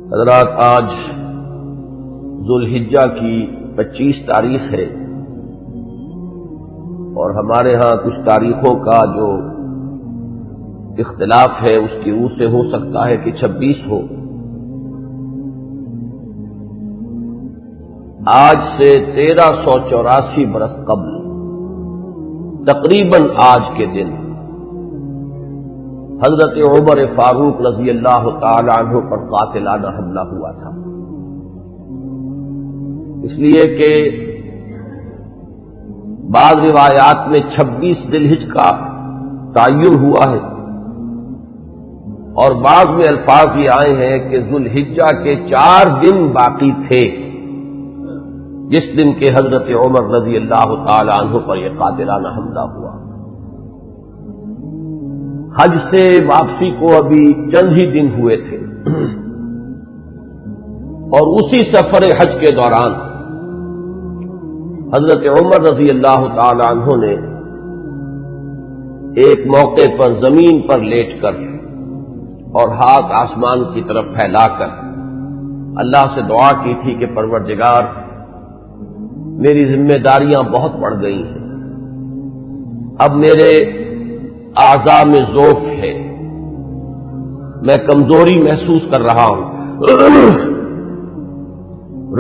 حضرات، آج ذوالحجہ کی 25 تاریخ ہے اور ہمارے ہاں کچھ تاریخوں کا جو اختلاف ہے اس کی روح سے ہو سکتا ہے کہ 26 ہو۔ آج سے 1384 برس قبل تقریباً آج کے دن حضرت عمر فاروق رضی اللہ تعالی عنہ پر قاتلانہ حملہ ہوا تھا، اس لیے کہ بعض روایات میں 26 ذی الحجہ کا تعین ہوا ہے اور بعض میں الفاظ یہ آئے ہیں کہ ذوالحجہ کے 4 دن باقی تھے جس دن کے حضرت عمر رضی اللہ تعالی عنہ پر یہ قاتلانہ حملہ ہوا۔ حج سے واپسی کو ابھی چند ہی دن ہوئے تھے اور اسی سفر حج کے دوران حضرت عمر رضی اللہ تعالی عنہ نے ایک موقع پر زمین پر لیٹ کر اور ہاتھ آسمان کی طرف پھیلا کر اللہ سے دعا کی تھی کہ پروردگار، میری ذمہ داریاں بہت بڑھ گئی ہیں، اب میرے اعضاء میں ضعف ہے، میں کمزوری محسوس کر رہا ہوں،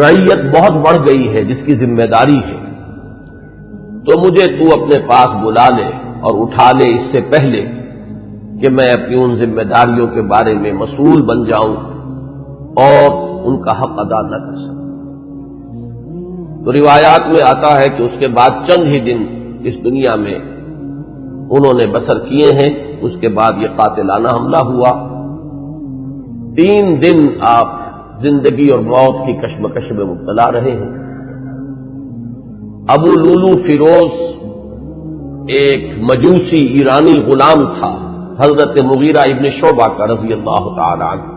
رعیت بہت بڑھ گئی ہے جس کی ذمہ داری ہے، تو مجھے تو اپنے پاس بلا لے اور اٹھا لے اس سے پہلے کہ میں اپنی ان ذمہ داریوں کے بارے میں مسئول بن جاؤں اور ان کا حق ادا نہ کر سکوں۔ تو روایات میں آتا ہے کہ اس کے بعد چند ہی دن اس دنیا میں انہوں نے بسر کیے ہیں، اس کے بعد یہ قاتلانہ حملہ ہوا۔ 3 دن آپ زندگی اور موت کی کشمکش میں مبتلا رہے ہیں۔ ابو لولو فیروز ایک مجوسی ایرانی غلام تھا حضرت مغیرہ ابن شعبہ کا رضی اللہ تعالی عنہ۔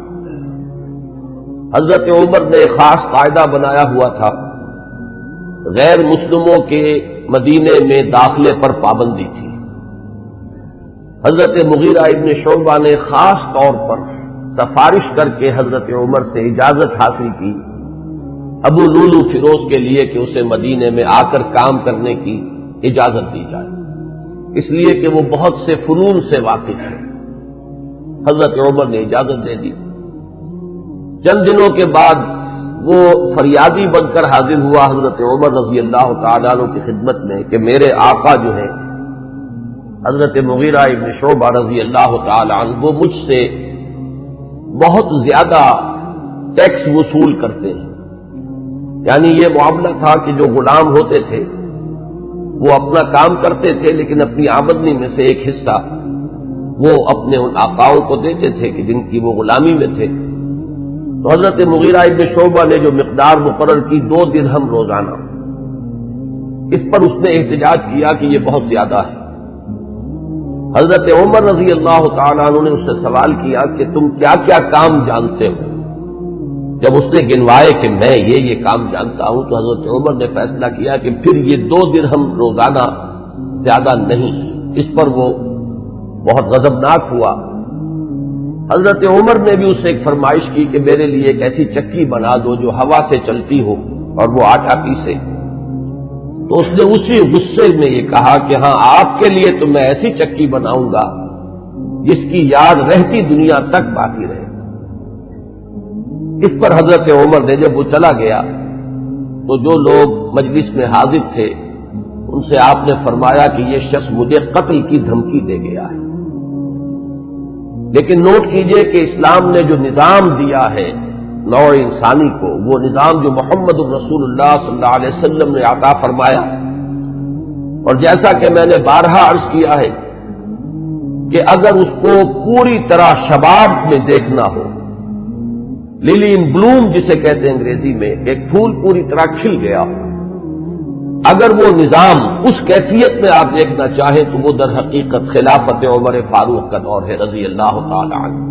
حضرت عمر نے خاص قاعدہ بنایا ہوا تھا، غیر مسلموں کے مدینے میں داخلے پر پابندی تھی۔ حضرت مغیرہ ابن شعبہ نے خاص طور پر سفارش کر کے حضرت عمر سے اجازت حاصل کی ابو لولو فیروز کے لیے کہ اسے مدینے میں آ کر کام کرنے کی اجازت دی جائے، اس لیے کہ وہ بہت سے فنون سے واقف ہے۔ حضرت عمر نے اجازت دے دی۔ چند دنوں کے بعد وہ فریادی بن کر حاضر ہوا حضرت عمر رضی اللہ تعالیٰ عنہ کی خدمت میں کہ میرے آقا جو ہیں حضرت مغیرہ ابن شعبہ رضی اللہ تعالی عنہ وہ مجھ سے بہت زیادہ ٹیکس وصول کرتے ہیں۔ یعنی یہ معاملہ تھا کہ جو غلام ہوتے تھے وہ اپنا کام کرتے تھے لیکن اپنی آمدنی میں سے ایک حصہ وہ اپنے ان آقاؤں کو دیتے تھے کہ جن کی وہ غلامی میں تھے۔ تو حضرت مغیرہ ابن شعبہ نے جو مقدار مقرر کی 2 درہم روزانہ، اس پر اس نے احتجاج کیا کہ یہ بہت زیادہ ہے۔ حضرت عمر رضی اللہ تعالیٰ عنہ نے اس سے سوال کیا کہ تم کیا کیا کام جانتے ہو؟ جب اس نے گنوائے کہ میں یہ کام جانتا ہوں تو حضرت عمر نے فیصلہ کیا کہ پھر یہ 2 درہم روزانہ زیادہ نہیں۔ اس پر وہ بہت غضبناک ہوا۔ حضرت عمر نے بھی اس سے ایک فرمائش کی کہ میرے لیے ایک ایسی چکی بنا دو جو ہوا سے چلتی ہو اور وہ آٹا پیسے۔ تو اس نے اسی غصے میں یہ کہا کہ ہاں، آپ کے لیے تو میں ایسی چکی بناؤں گا جس کی یاد رہتی دنیا تک باقی رہے۔ اس پر حضرت عمر نے جب وہ چلا گیا تو جو لوگ مجلس میں حاضر تھے ان سے آپ نے فرمایا کہ یہ شخص مجھے قتل کی دھمکی دے گیا ہے۔ لیکن نوٹ کیجئے کہ اسلام نے جو نظام دیا ہے نوع انسانی کو، وہ نظام جو محمد الرسول اللہ صلی اللہ علیہ وسلم نے عطا فرمایا، اور جیسا کہ میں نے بارہا عرض کیا ہے کہ اگر اس کو پوری طرح شباب میں دیکھنا ہو، للی ان بلوم جسے کہتے ہیں انگریزی میں، ایک پھول پوری طرح کھل گیا ہو، اگر وہ نظام اس کیفیت میں آپ دیکھنا چاہیں تو وہ در حقیقت خلافت عمر فاروق کا دور ہے رضی اللہ تعالی عنہ۔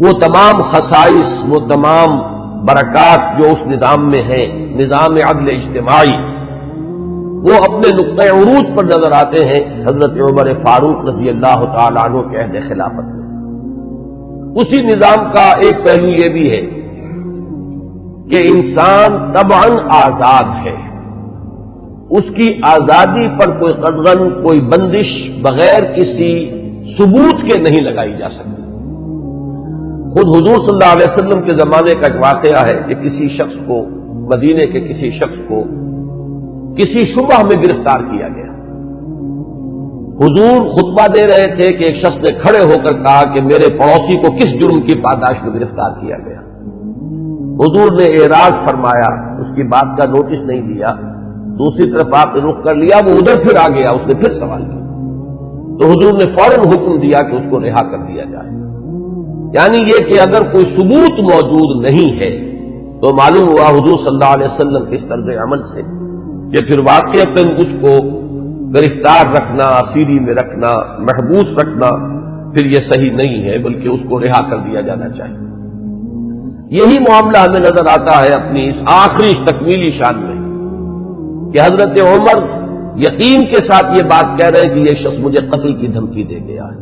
وہ تمام خصائص، وہ تمام برکات جو اس نظام میں ہیں، نظام عدل اجتماعی، وہ اپنے نقطۂ عروج پر نظر آتے ہیں حضرت عمر فاروق رضی اللہ تعالی عنہ کے عہد خلافت میں۔ اسی نظام کا ایک پہلو یہ بھی ہے کہ انسان طبعاً آزاد ہے، اس کی آزادی پر کوئی قدغن، کوئی بندش بغیر کسی ثبوت کے نہیں لگائی جا سکتی۔ خود حضور صلی اللہ علیہ وسلم کے زمانے کا ایک واقعہ ہے کہ کسی شخص کو، مدینے کے کسی شخص کو کسی شبہ میں گرفتار کیا گیا۔ حضور خطبہ دے رہے تھے کہ ایک شخص نے کھڑے ہو کر کہا کہ میرے پڑوسی کو کس جرم کی پاداش میں گرفتار کیا گیا۔ حضور نے اعراض فرمایا، اس کی بات کا نوٹس نہیں لیا، دوسری طرف آپ نے رخ کر لیا، وہ ادھر پھر آ گیا، اس نے پھر سوال کیا تو حضور نے فوراً حکم دیا کہ اس کو رہا کر دیا جائے۔ یعنی یہ کہ اگر کوئی ثبوت موجود نہیں ہے تو معلوم ہوا حضور صلی اللہ علیہ وسلم کے اس طرز عمل سے کہ پھر واقعتاً اس کو گرفتار رکھنا، اسیری میں رکھنا، محبوس رکھنا پھر یہ صحیح نہیں ہے، بلکہ اس کو رہا کر دیا جانا چاہیے۔ یہی معاملہ ہمیں نظر آتا ہے اپنی اس آخری تکمیلی شان میں کہ حضرت عمر یقین کے ساتھ یہ بات کہہ رہے ہیں کہ یہ شخص مجھے قتل کی دھمکی دے گیا ہے،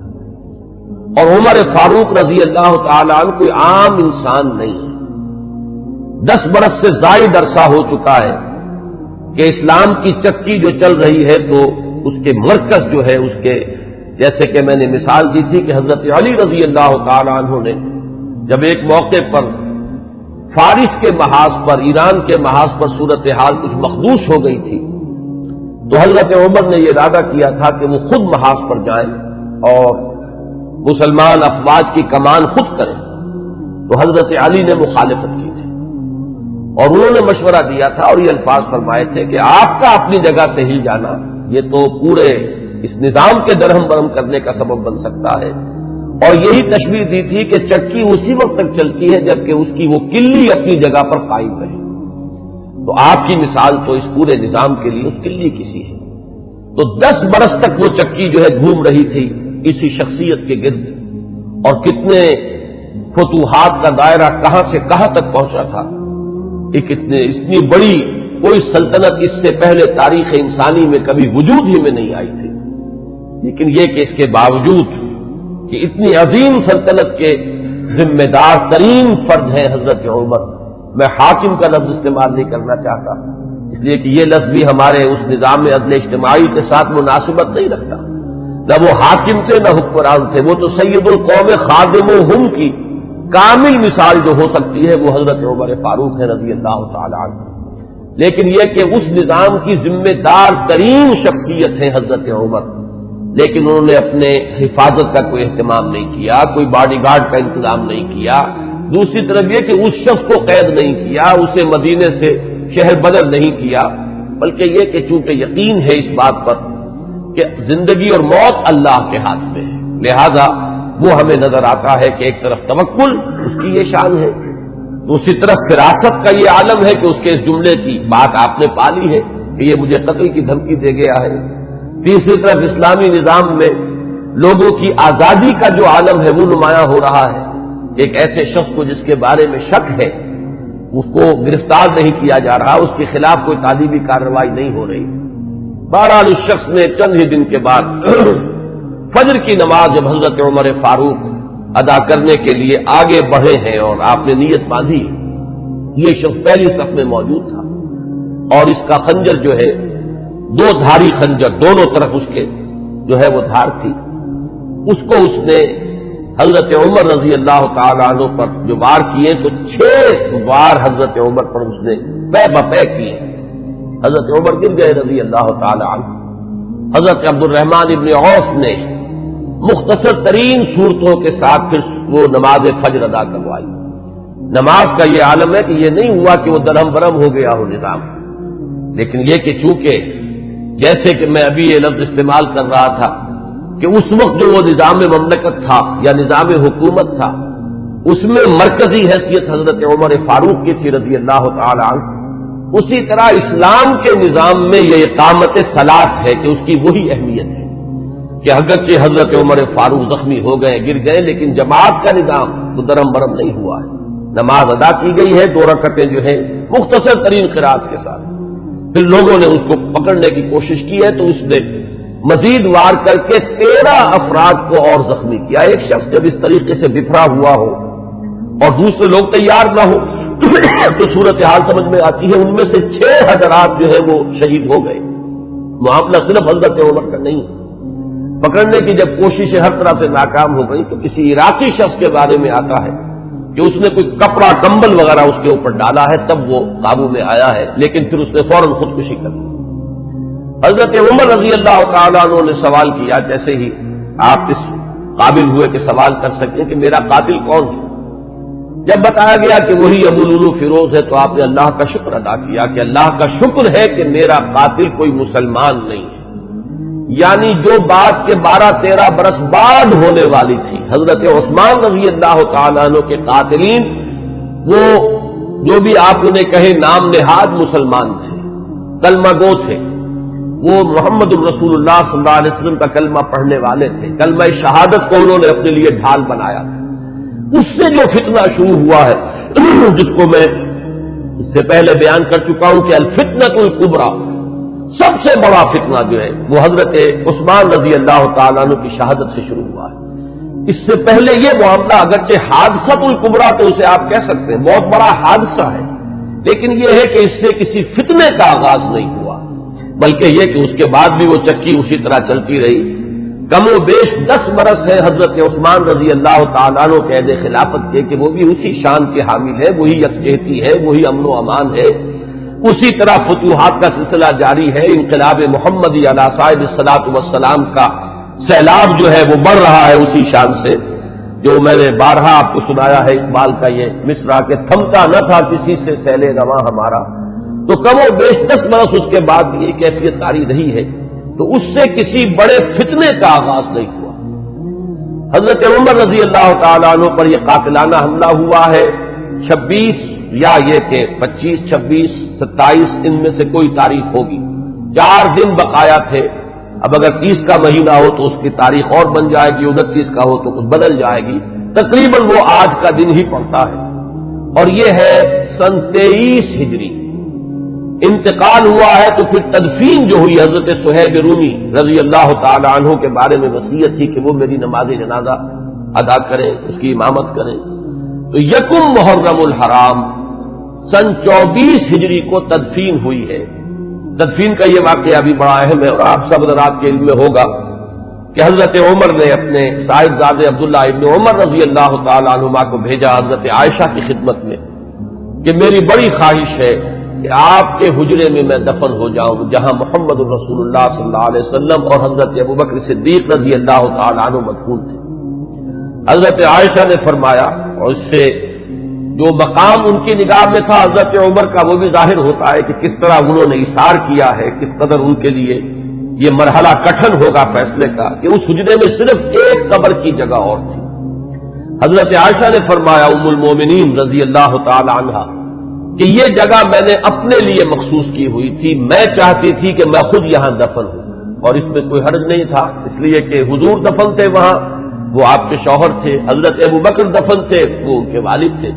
اور عمر فاروق رضی اللہ تعالی عنہ کوئی عام انسان نہیں ہے۔ 10 برس سے زائد عرصہ ہو چکا ہے کہ اسلام کی چکی جو چل رہی ہے تو اس کے مرکز جو ہے، اس کے جیسے کہ میں نے مثال دی تھی کہ حضرت علی رضی اللہ تعالی عنہ نے جب ایک موقع پر فارس کے محاذ پر، ایران کے محاذ پر صورتحال کچھ مخدوش ہو گئی تھی تو حضرت عمر نے یہ ارادہ کیا تھا کہ وہ خود محاذ پر جائیں اور مسلمان افواج کی کمان خود کریں، تو حضرت علی نے مخالفت کی تھی اور انہوں نے مشورہ دیا تھا اور یہ الفاظ فرمائے تھے کہ آپ کا اپنی جگہ سے ہل جانا یہ تو پورے اس نظام کے درہم برہم کرنے کا سبب بن سکتا ہے، اور یہی تشبیہ دی تھی کہ چکی اسی وقت تک چلتی ہے جبکہ اس کی وہ کلی اپنی جگہ پر قائم رہے، تو آپ کی مثال تو اس پورے نظام کے لیے اس کلی کسی ہے۔ تو 10 برس تک وہ چکی جو ہے گھوم رہی تھی اسی شخصیت کے گرد، اور کتنے فتوحات کا دائرہ کہاں سے کہاں تک پہنچا تھا، اتنی بڑی کوئی سلطنت اس سے پہلے تاریخ انسانی میں کبھی وجود ہی میں نہیں آئی تھی، لیکن یہ کہ اس کے باوجود کہ اتنی عظیم سلطنت کے ذمہ دار ترین فرد ہیں حضرت عمر، میں حاکم کا لفظ استعمال نہیں کرنا چاہتا اس لیے کہ یہ لفظ بھی ہمارے اس نظام عدل اجتماعی کے ساتھ مناسبت نہیں رکھتا، نہ وہ حاکم تھے نہ حکمران تھے، وہ تو سید القوم خادمہم کی کامل مثال جو ہو سکتی ہے وہ حضرت عمر فاروق ہے رضی اللہ تعالی عنہ، لیکن یہ کہ اس نظام کی ذمہ دار ترین شخصیت ہے حضرت عمر، لیکن انہوں نے اپنے حفاظت کا کوئی اہتمام نہیں کیا، کوئی باڈی گارڈ کا انتظام نہیں کیا، دوسری طرف یہ کہ اس شخص کو قید نہیں کیا، اسے مدینے سے شہر بدر نہیں کیا، بلکہ یہ کہ چونکہ یقین ہے اس بات پر کہ زندگی اور موت اللہ کے ہاتھ میں ہے، لہذا وہ ہمیں نظر آتا ہے کہ ایک طرف توکل اس کی یہ شان ہے، دوسری طرف فراست کا یہ عالم ہے کہ اس کے اس جملے کی بات آپ نے پالی ہے کہ یہ مجھے قتل کی دھمکی دے گیا ہے، تیسری طرف اسلامی نظام میں لوگوں کی آزادی کا جو عالم ہے وہ نمایاں ہو رہا ہے، ایک ایسے شخص کو جس کے بارے میں شک ہے اس کو گرفتار نہیں کیا جا رہا، اس کے خلاف کوئی تعلیمی کارروائی نہیں ہو رہی، بہرحال اس شخص نے چند ہی دن کے بعد فجر کی نماز جب حضرت عمر فاروق ادا کرنے کے لیے آگے بڑھے ہیں اور آپ نے نیت باندھی، یہ شخص پہلی صف میں موجود تھا اور اس کا خنجر جو ہے 2 دھاری خنجر، دونوں طرف اس کے جو ہے وہ دھار تھی، اس کو اس نے حضرت عمر رضی اللہ تعالی عنہ پر جو وار کیے تو 6 وار حضرت عمر پر اس نے پے بپے کیے، حضرت عمر گر گئے رضی اللہ تعالی عنہ۔ حضرت عبد الرحمن ابن عوف نے مختصر ترین صورتوں کے ساتھ پھر وہ نماز فجر ادا کروائی۔ نماز کا یہ عالم ہے کہ یہ نہیں ہوا کہ وہ درہم برہم ہو گیا ہو نظام، لیکن یہ کہ چونکہ جیسے کہ میں ابھی یہ لفظ استعمال کر رہا تھا کہ اس وقت جو وہ نظام مملکت تھا یا نظام حکومت تھا اس میں مرکزی حیثیت حضرت عمر فاروق کی تھی رضی اللہ تعالی عنہ، اسی طرح اسلام کے نظام میں یہ اقامت صلاۃ ہے کہ اس کی وہی اہمیت ہے کہ اگرچہ حضرت عمر فاروق زخمی ہو گئے، گر گئے، لیکن جماعت کا نظام تو درہم برہم نہیں ہوا ہے، نماز ادا کی گئی ہے 2 رکعتیں جو ہیں مختصر ترین قرات کے ساتھ، پھر لوگوں نے اس کو پکڑنے کی کوشش کی ہے تو اس نے مزید وار کر کے 13 افراد کو اور زخمی کیا۔ ایک شخص جب اس طریقے سے بکھرا ہوا ہو اور دوسرے لوگ تیار نہ ہو تو صورتحال سمجھ میں آتی ہے۔ ان میں سے 6 حضرات جو ہے وہ شہید ہو گئے۔ معاملہ صرف حضرت عمر کا نہیں، پکڑنے کی جب کوششیں ہر طرح سے ناکام ہو گئی تو کسی عراقی شخص کے بارے میں آتا ہے کہ اس نے کوئی کپڑا کمبل وغیرہ اس کے اوپر ڈالا ہے، تب وہ قابو میں آیا ہے، لیکن پھر اس نے فوراً خودکشی کر لی۔ حضرت عمر رضی اللہ تعالیٰ عنہ نے سوال کیا، جیسے ہی آپ اس قابل ہوئے کہ سوال کر سکیں کہ میرا قاتل کون ہے، جب بتایا گیا کہ وہی ابو لولو فیروز ہے تو آپ نے اللہ کا شکر ادا کیا کہ اللہ کا شکر ہے کہ میرا قاتل کوئی مسلمان نہیں ہے، یعنی جو بات کے 12-13 برس بعد ہونے والی تھی۔ حضرت عثمان رضی اللہ تعالیٰ عنہ کے قاتلین وہ جو بھی آپ انہیں کہیں نام نہاد مسلمان تھے، کلمہ گو تھے، وہ محمد الرسول اللہ صلی اللہ علیہ وسلم کا کلمہ پڑھنے والے تھے، کلمہ شہادت کو انہوں نے اپنے لیے ڈھال بنایا تھا۔ اس سے جو فتنہ شروع ہوا ہے جس کو میں اس سے پہلے بیان کر چکا ہوں کہ الفتنۃ الکبریٰ، سب سے بڑا فتنہ جو ہے وہ حضرت عثمان رضی اللہ تعالیٰ عنہ کی شہادت سے شروع ہوا ہے۔ اس سے پہلے یہ معاملہ اگرچہ حادثۃ الکبریٰ تو اسے آپ کہہ سکتے ہیں، بہت بڑا حادثہ ہے، لیکن یہ ہے کہ اس سے کسی فتنے کا آغاز نہیں ہوا، بلکہ یہ کہ اس کے بعد بھی وہ چکی اسی طرح چلتی رہی۔ کم و بیش 10 برس ہے حضرت عثمان رضی اللہ تعالیٰ عنہ کے عہد خلافت کے کہ وہ بھی اسی شان کے حامل ہے، وہی یکجہتی ہے، وہی امن و امان ہے، اسی طرح فتوحات کا سلسلہ جاری ہے۔ انقلاب محمدی علی صاحب الصلاۃ والسلام کا سیلاب جو ہے وہ بڑھ رہا ہے اسی شان سے، جو میں نے بارہا آپ کو سنایا ہے اقبال کا یہ مصرع کہ تھمتا نہ تھا کسی سے سیل رواں ہمارا، تو کم و بیش 10 برس اس کے بعد یہ کیفیت جاری رہی ہے، تو اس سے کسی بڑے فتنے کا آغاز نہیں ہوا۔ حضرت عمر رضی اللہ تعالیٰ عنہ پر یہ قاتلانہ حملہ ہوا ہے 26 یا یہ کہ 25، 26، 27 ان میں سے کوئی تاریخ ہوگی، 4 دن بقایا تھے۔ اب اگر 30 کا مہینہ ہو تو اس کی تاریخ اور بن جائے گی، 29 کا ہو تو کچھ بدل جائے گی، تقریباً وہ آج کا دن ہی پڑتا ہے، اور یہ ہے سن 23 ہجری۔ انتقال ہوا ہے تو پھر تدفین جو ہوئی، حضرت صہیب رومی رضی اللہ تعالی عنہ کے بارے میں وصیت تھی کہ وہ میری نماز جنازہ ادا کریں، اس کی امامت کریں، تو یکم محرم الحرام سن 24 ہجری کو تدفین ہوئی ہے۔ تدفین کا یہ واقعہ بھی بڑا اہم ہے، اور آپ سب حضرات کے علم میں ہوگا کہ حضرت عمر نے اپنے صاحبزادے عبداللہ ابن عمر رضی اللہ تعالی عنہما کو بھیجا حضرت عائشہ کی خدمت میں کہ میری بڑی خواہش ہے کہ آپ کے حجرے میں میں دفن ہو جاؤں جہاں محمد الرسول اللہ صلی اللہ علیہ وسلم اور حضرت ابوبکر صدیق رضی اللہ تعالی عنہ مدفون تھے۔ حضرت عائشہ نے فرمایا، اور اس سے جو مقام ان کی نگاہ میں تھا حضرت عمر کا وہ بھی ظاہر ہوتا ہے کہ کس طرح انہوں نے اثار کیا ہے، کس قدر ان کے لیے یہ مرحلہ کٹھن ہوگا فیصلے کا کہ اس حجرے میں صرف ایک قبر کی جگہ اور تھی۔ حضرت عائشہ نے فرمایا ام المومنین رضی اللہ تعالی عنہا کہ یہ جگہ میں نے اپنے لیے مخصوص کی ہوئی تھی، میں چاہتی تھی کہ میں خود یہاں دفن ہوں، اور اس میں کوئی حرج نہیں تھا، اس لیے کہ حضور دفن تھے وہاں، وہ آپ کے شوہر تھے، حضرت ابوبکر دفن تھے، وہ ان کے والد تھے،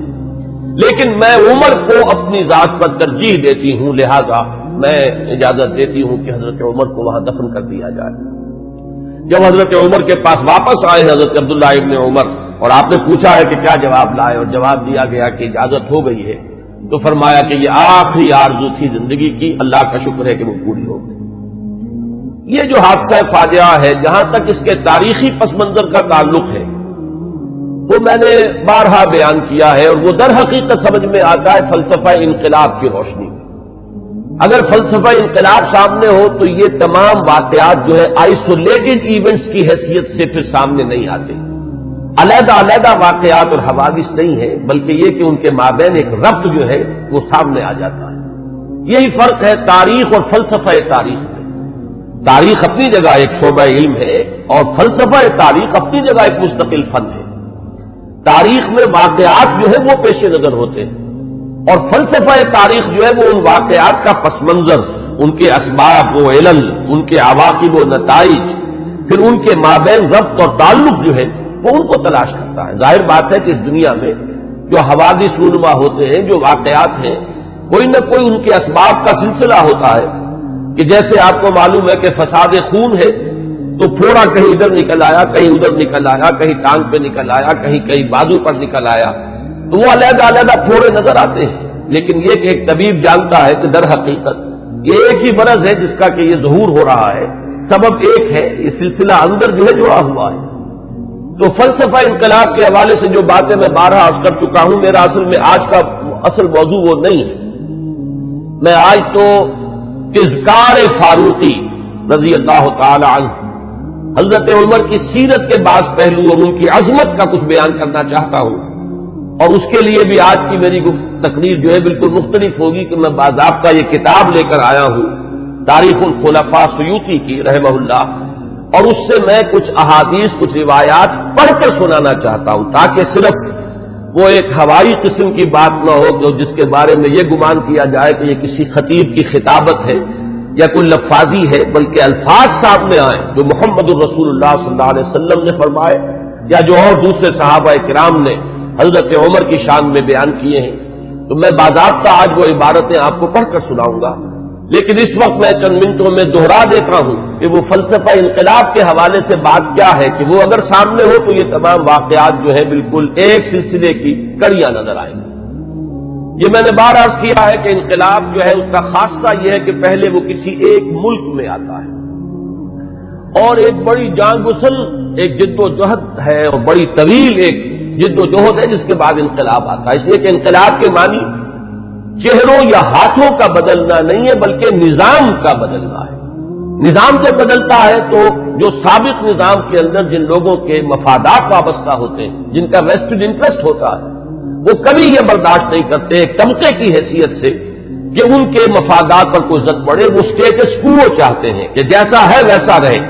لیکن میں عمر کو اپنی ذات پر ترجیح دیتی ہوں، لہذا میں اجازت دیتی ہوں کہ حضرت عمر کو وہاں دفن کر دیا جائے۔ جب حضرت عمر کے پاس واپس آئے حضرت عبداللہ ابن عمر، اور آپ نے پوچھا ہے کہ کیا جواب لائے، اور جواب دیا گیا کہ اجازت ہو گئی ہے، تو فرمایا کہ یہ آخری آرزو تھی زندگی کی، اللہ کا شکر ہے کہ وہ پوری ہو گئی۔ یہ جو حادثہ فاجعہ ہے، جہاں تک اس کے تاریخی پس منظر کا تعلق ہے وہ میں نے بارہا بیان کیا ہے، اور وہ در حقیقت سمجھ میں آتا ہے فلسفہ انقلاب کی روشنی میں۔ اگر فلسفہ انقلاب سامنے ہو تو یہ تمام واقعات جو ہے آئسولیٹڈ ایونٹس کی حیثیت سے پھر سامنے نہیں آتے، علیحدہ علیحدہ واقعات اور حوادث نہیں ہے، بلکہ یہ کہ ان کے مابین ایک ربط جو ہے وہ سامنے آ جاتا ہے۔ یہی فرق ہے تاریخ اور فلسفہ تاریخ میں۔ تاریخ اپنی جگہ ایک شعبہ علم ہے، اور فلسفہ تاریخ اپنی جگہ ایک مستقل فن ہے۔ تاریخ میں واقعات جو ہے وہ پیش نظر ہوتے ہیں، اور فلسفہ تاریخ جو ہے وہ ان واقعات کا پس منظر، ان کے اسباب و علل، ان کے عواقب و نتائج، پھر ان کے مابین ربط اور تعلق جو ہے وہ ان کو تلاش کرتا ہے۔ ظاہر بات ہے کہ اس دنیا میں جو حوادث رونما ہوتے ہیں، جو واقعات ہیں، کوئی نہ کوئی ان کے اسباب کا سلسلہ ہوتا ہے، کہ جیسے آپ کو معلوم ہے کہ فساد خون ہے، فساد خون تو پھوڑا کہیں ادھر نکل آیا، کہیں ادھر نکل آیا، کہیں ٹانگ پہ نکل آیا، کہیں بازو پر نکل آیا، تو وہ علیحدہ علیحدہ پھوڑے نظر آتے ہیں. لیکن یہ کہ ایک طبیب جانتا ہے کہ در حقیقت یہ ایک ہی مرض ہے جس کا کہ یہ ظہور ہو رہا ہے، سبب ایک ہے، یہ سلسلہ اندر جو ہے جڑا ہوا ہے. تو فلسفہ انقلاب کے حوالے سے جو باتیں میں بارہا عرض کر چکا ہوں، میرا اصل میں آج کا اصل موضوع وہ نہیں ہے. میں آج تو اذکار فاروقی رضی اللہ تعالی عنہ، حضرت عمر کی سیرت کے بعض پہلو اور ان کی عظمت کا کچھ بیان کرنا چاہتا ہوں. اور اس کے لیے بھی آج کی میری تقریر جو ہے بالکل مختلف ہوگی کہ میں باضابطہ یہ کتاب لے کر آیا ہوں تاریخ الخلفاء سیوطی کی رحمہ اللہ، اور اس سے میں کچھ احادیث، کچھ روایات پڑھ کر سنانا چاہتا ہوں، تاکہ صرف وہ ایک ہوائی قسم کی بات نہ ہو جو جس کے بارے میں یہ گمان کیا جائے کہ یہ کسی خطیب کی خطابت ہے یا کوئی لفاظی ہے، بلکہ الفاظ سامنے آئیں جو محمد الرسول اللہ صلی اللہ علیہ وسلم نے فرمائے یا جو اور دوسرے صحابہ کرام نے حضرت عمر کی شان میں بیان کیے ہیں. تو میں باضابطہ آج وہ عبارتیں آپ کو پڑھ کر سناؤں گا، لیکن اس وقت میں چند منٹوں میں دوہرا دیتا ہوں کہ وہ فلسفہ انقلاب کے حوالے سے بات کیا ہے کہ وہ اگر سامنے ہو تو یہ تمام واقعات جو ہے بالکل ایک سلسلے کی کڑیاں نظر آئیں گی. یہ میں نے بار عرض کیا ہے کہ انقلاب جو ہے اس کا خاصہ یہ ہے کہ پہلے وہ کسی ایک ملک میں آتا ہے اور ایک بڑی جان گسل ایک جد و جہد ہے اور بڑی طویل ایک جد و جہد ہے جس کے بعد انقلاب آتا ہے. اس لیے کہ انقلاب کے معنی چہروں یا ہاتھوں کا بدلنا نہیں ہے بلکہ نظام کا بدلنا ہے. نظام جب بدلتا ہے تو جو سابق نظام کے اندر جن لوگوں کے مفادات وابستہ ہوتے ہیں، جن کا ویسٹڈ انٹرسٹ ہوتا ہے، وہ کبھی یہ برداشت نہیں کرتے ایک طبقے کی حیثیت سے کہ ان کے مفادات پر کوئی زد پڑے. وہ اسٹیٹس کو چاہتے ہیں کہ جیسا ہے ویسا رہے،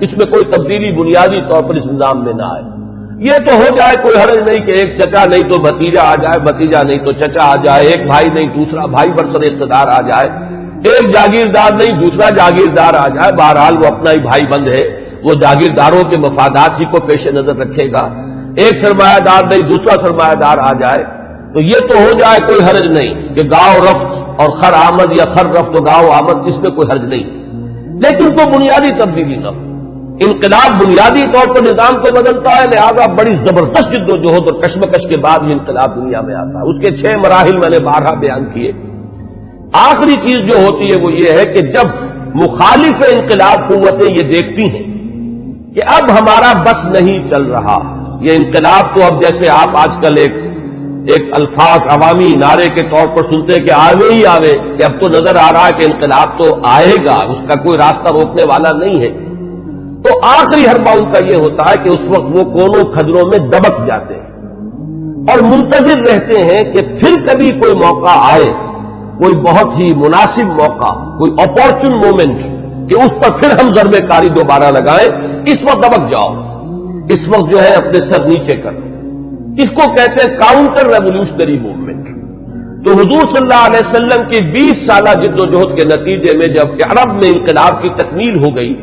اس میں کوئی تبدیلی بنیادی طور پر اس نظام میں نہ آئے. یہ تو ہو جائے کوئی حرج نہیں کہ ایک چچا نہیں تو بھتیجا آ جائے، بھتیجا نہیں تو چچا آ جائے، ایک بھائی نہیں دوسرا بھائی برسر اقتدار آ جائے، ایک جاگیردار نہیں دوسرا جاگیردار آ جائے. بہرحال وہ اپنا ہی بھائی بند ہے، وہ جاگیرداروں کے مفادات ہی کو پیش نظر رکھے گا. ایک سرمایہ دار نہیں دوسرا سرمایہ دار آ جائے تو یہ تو ہو جائے کوئی حرج نہیں کہ گاؤں رفت اور خر آمد یا خر رفت و گاؤں آمد، اس میں کوئی حرج نہیں. لیکن کوئی بنیادی تبدیلی نہ ہو. انقلاب بنیادی طور پر نظام کو بدلتا ہے، لہذا بڑی زبردست جد و جہد اور کشمکش کے بعد یہ انقلاب دنیا میں آتا ہے. اس کے 6 مراحل میں نے بارہا بیان کیے. آخری چیز جو ہوتی ہے وہ یہ ہے کہ جب مخالف انقلاب قوتیں یہ دیکھتی ہیں کہ اب ہمارا بس نہیں چل رہا، یہ انقلاب تو اب جیسے آپ آج کل ایک الفاظ عوامی نعرے کے طور پر سنتے کہ آوے ہی آوے، کہ اب تو نظر آ رہا ہے کہ انقلاب تو آئے گا، اس کا کوئی راستہ روکنے والا نہیں ہے. تو آخری حربہ ان کا یہ ہوتا ہے کہ اس وقت وہ کونوں کھجروں میں دبک جاتے ہیں اور منتظر رہتے ہیں کہ پھر کبھی کوئی موقع آئے، کوئی بہت ہی مناسب موقع، کوئی اپارچن مومنٹ کہ اس پر پھر ہم ضربے کاری دوبارہ لگائیں. اس وقت دبک جاؤ، اس وقت جو ہے اپنے سر نیچے کر. اس کو کہتے ہیں کاؤنٹر ریولیوشنری موومنٹ. تو حضور صلی اللہ علیہ وسلم کی 20 سالہ جد و جہد کے نتیجے میں جب عرب میں انقلاب کی تکمیل ہو گئی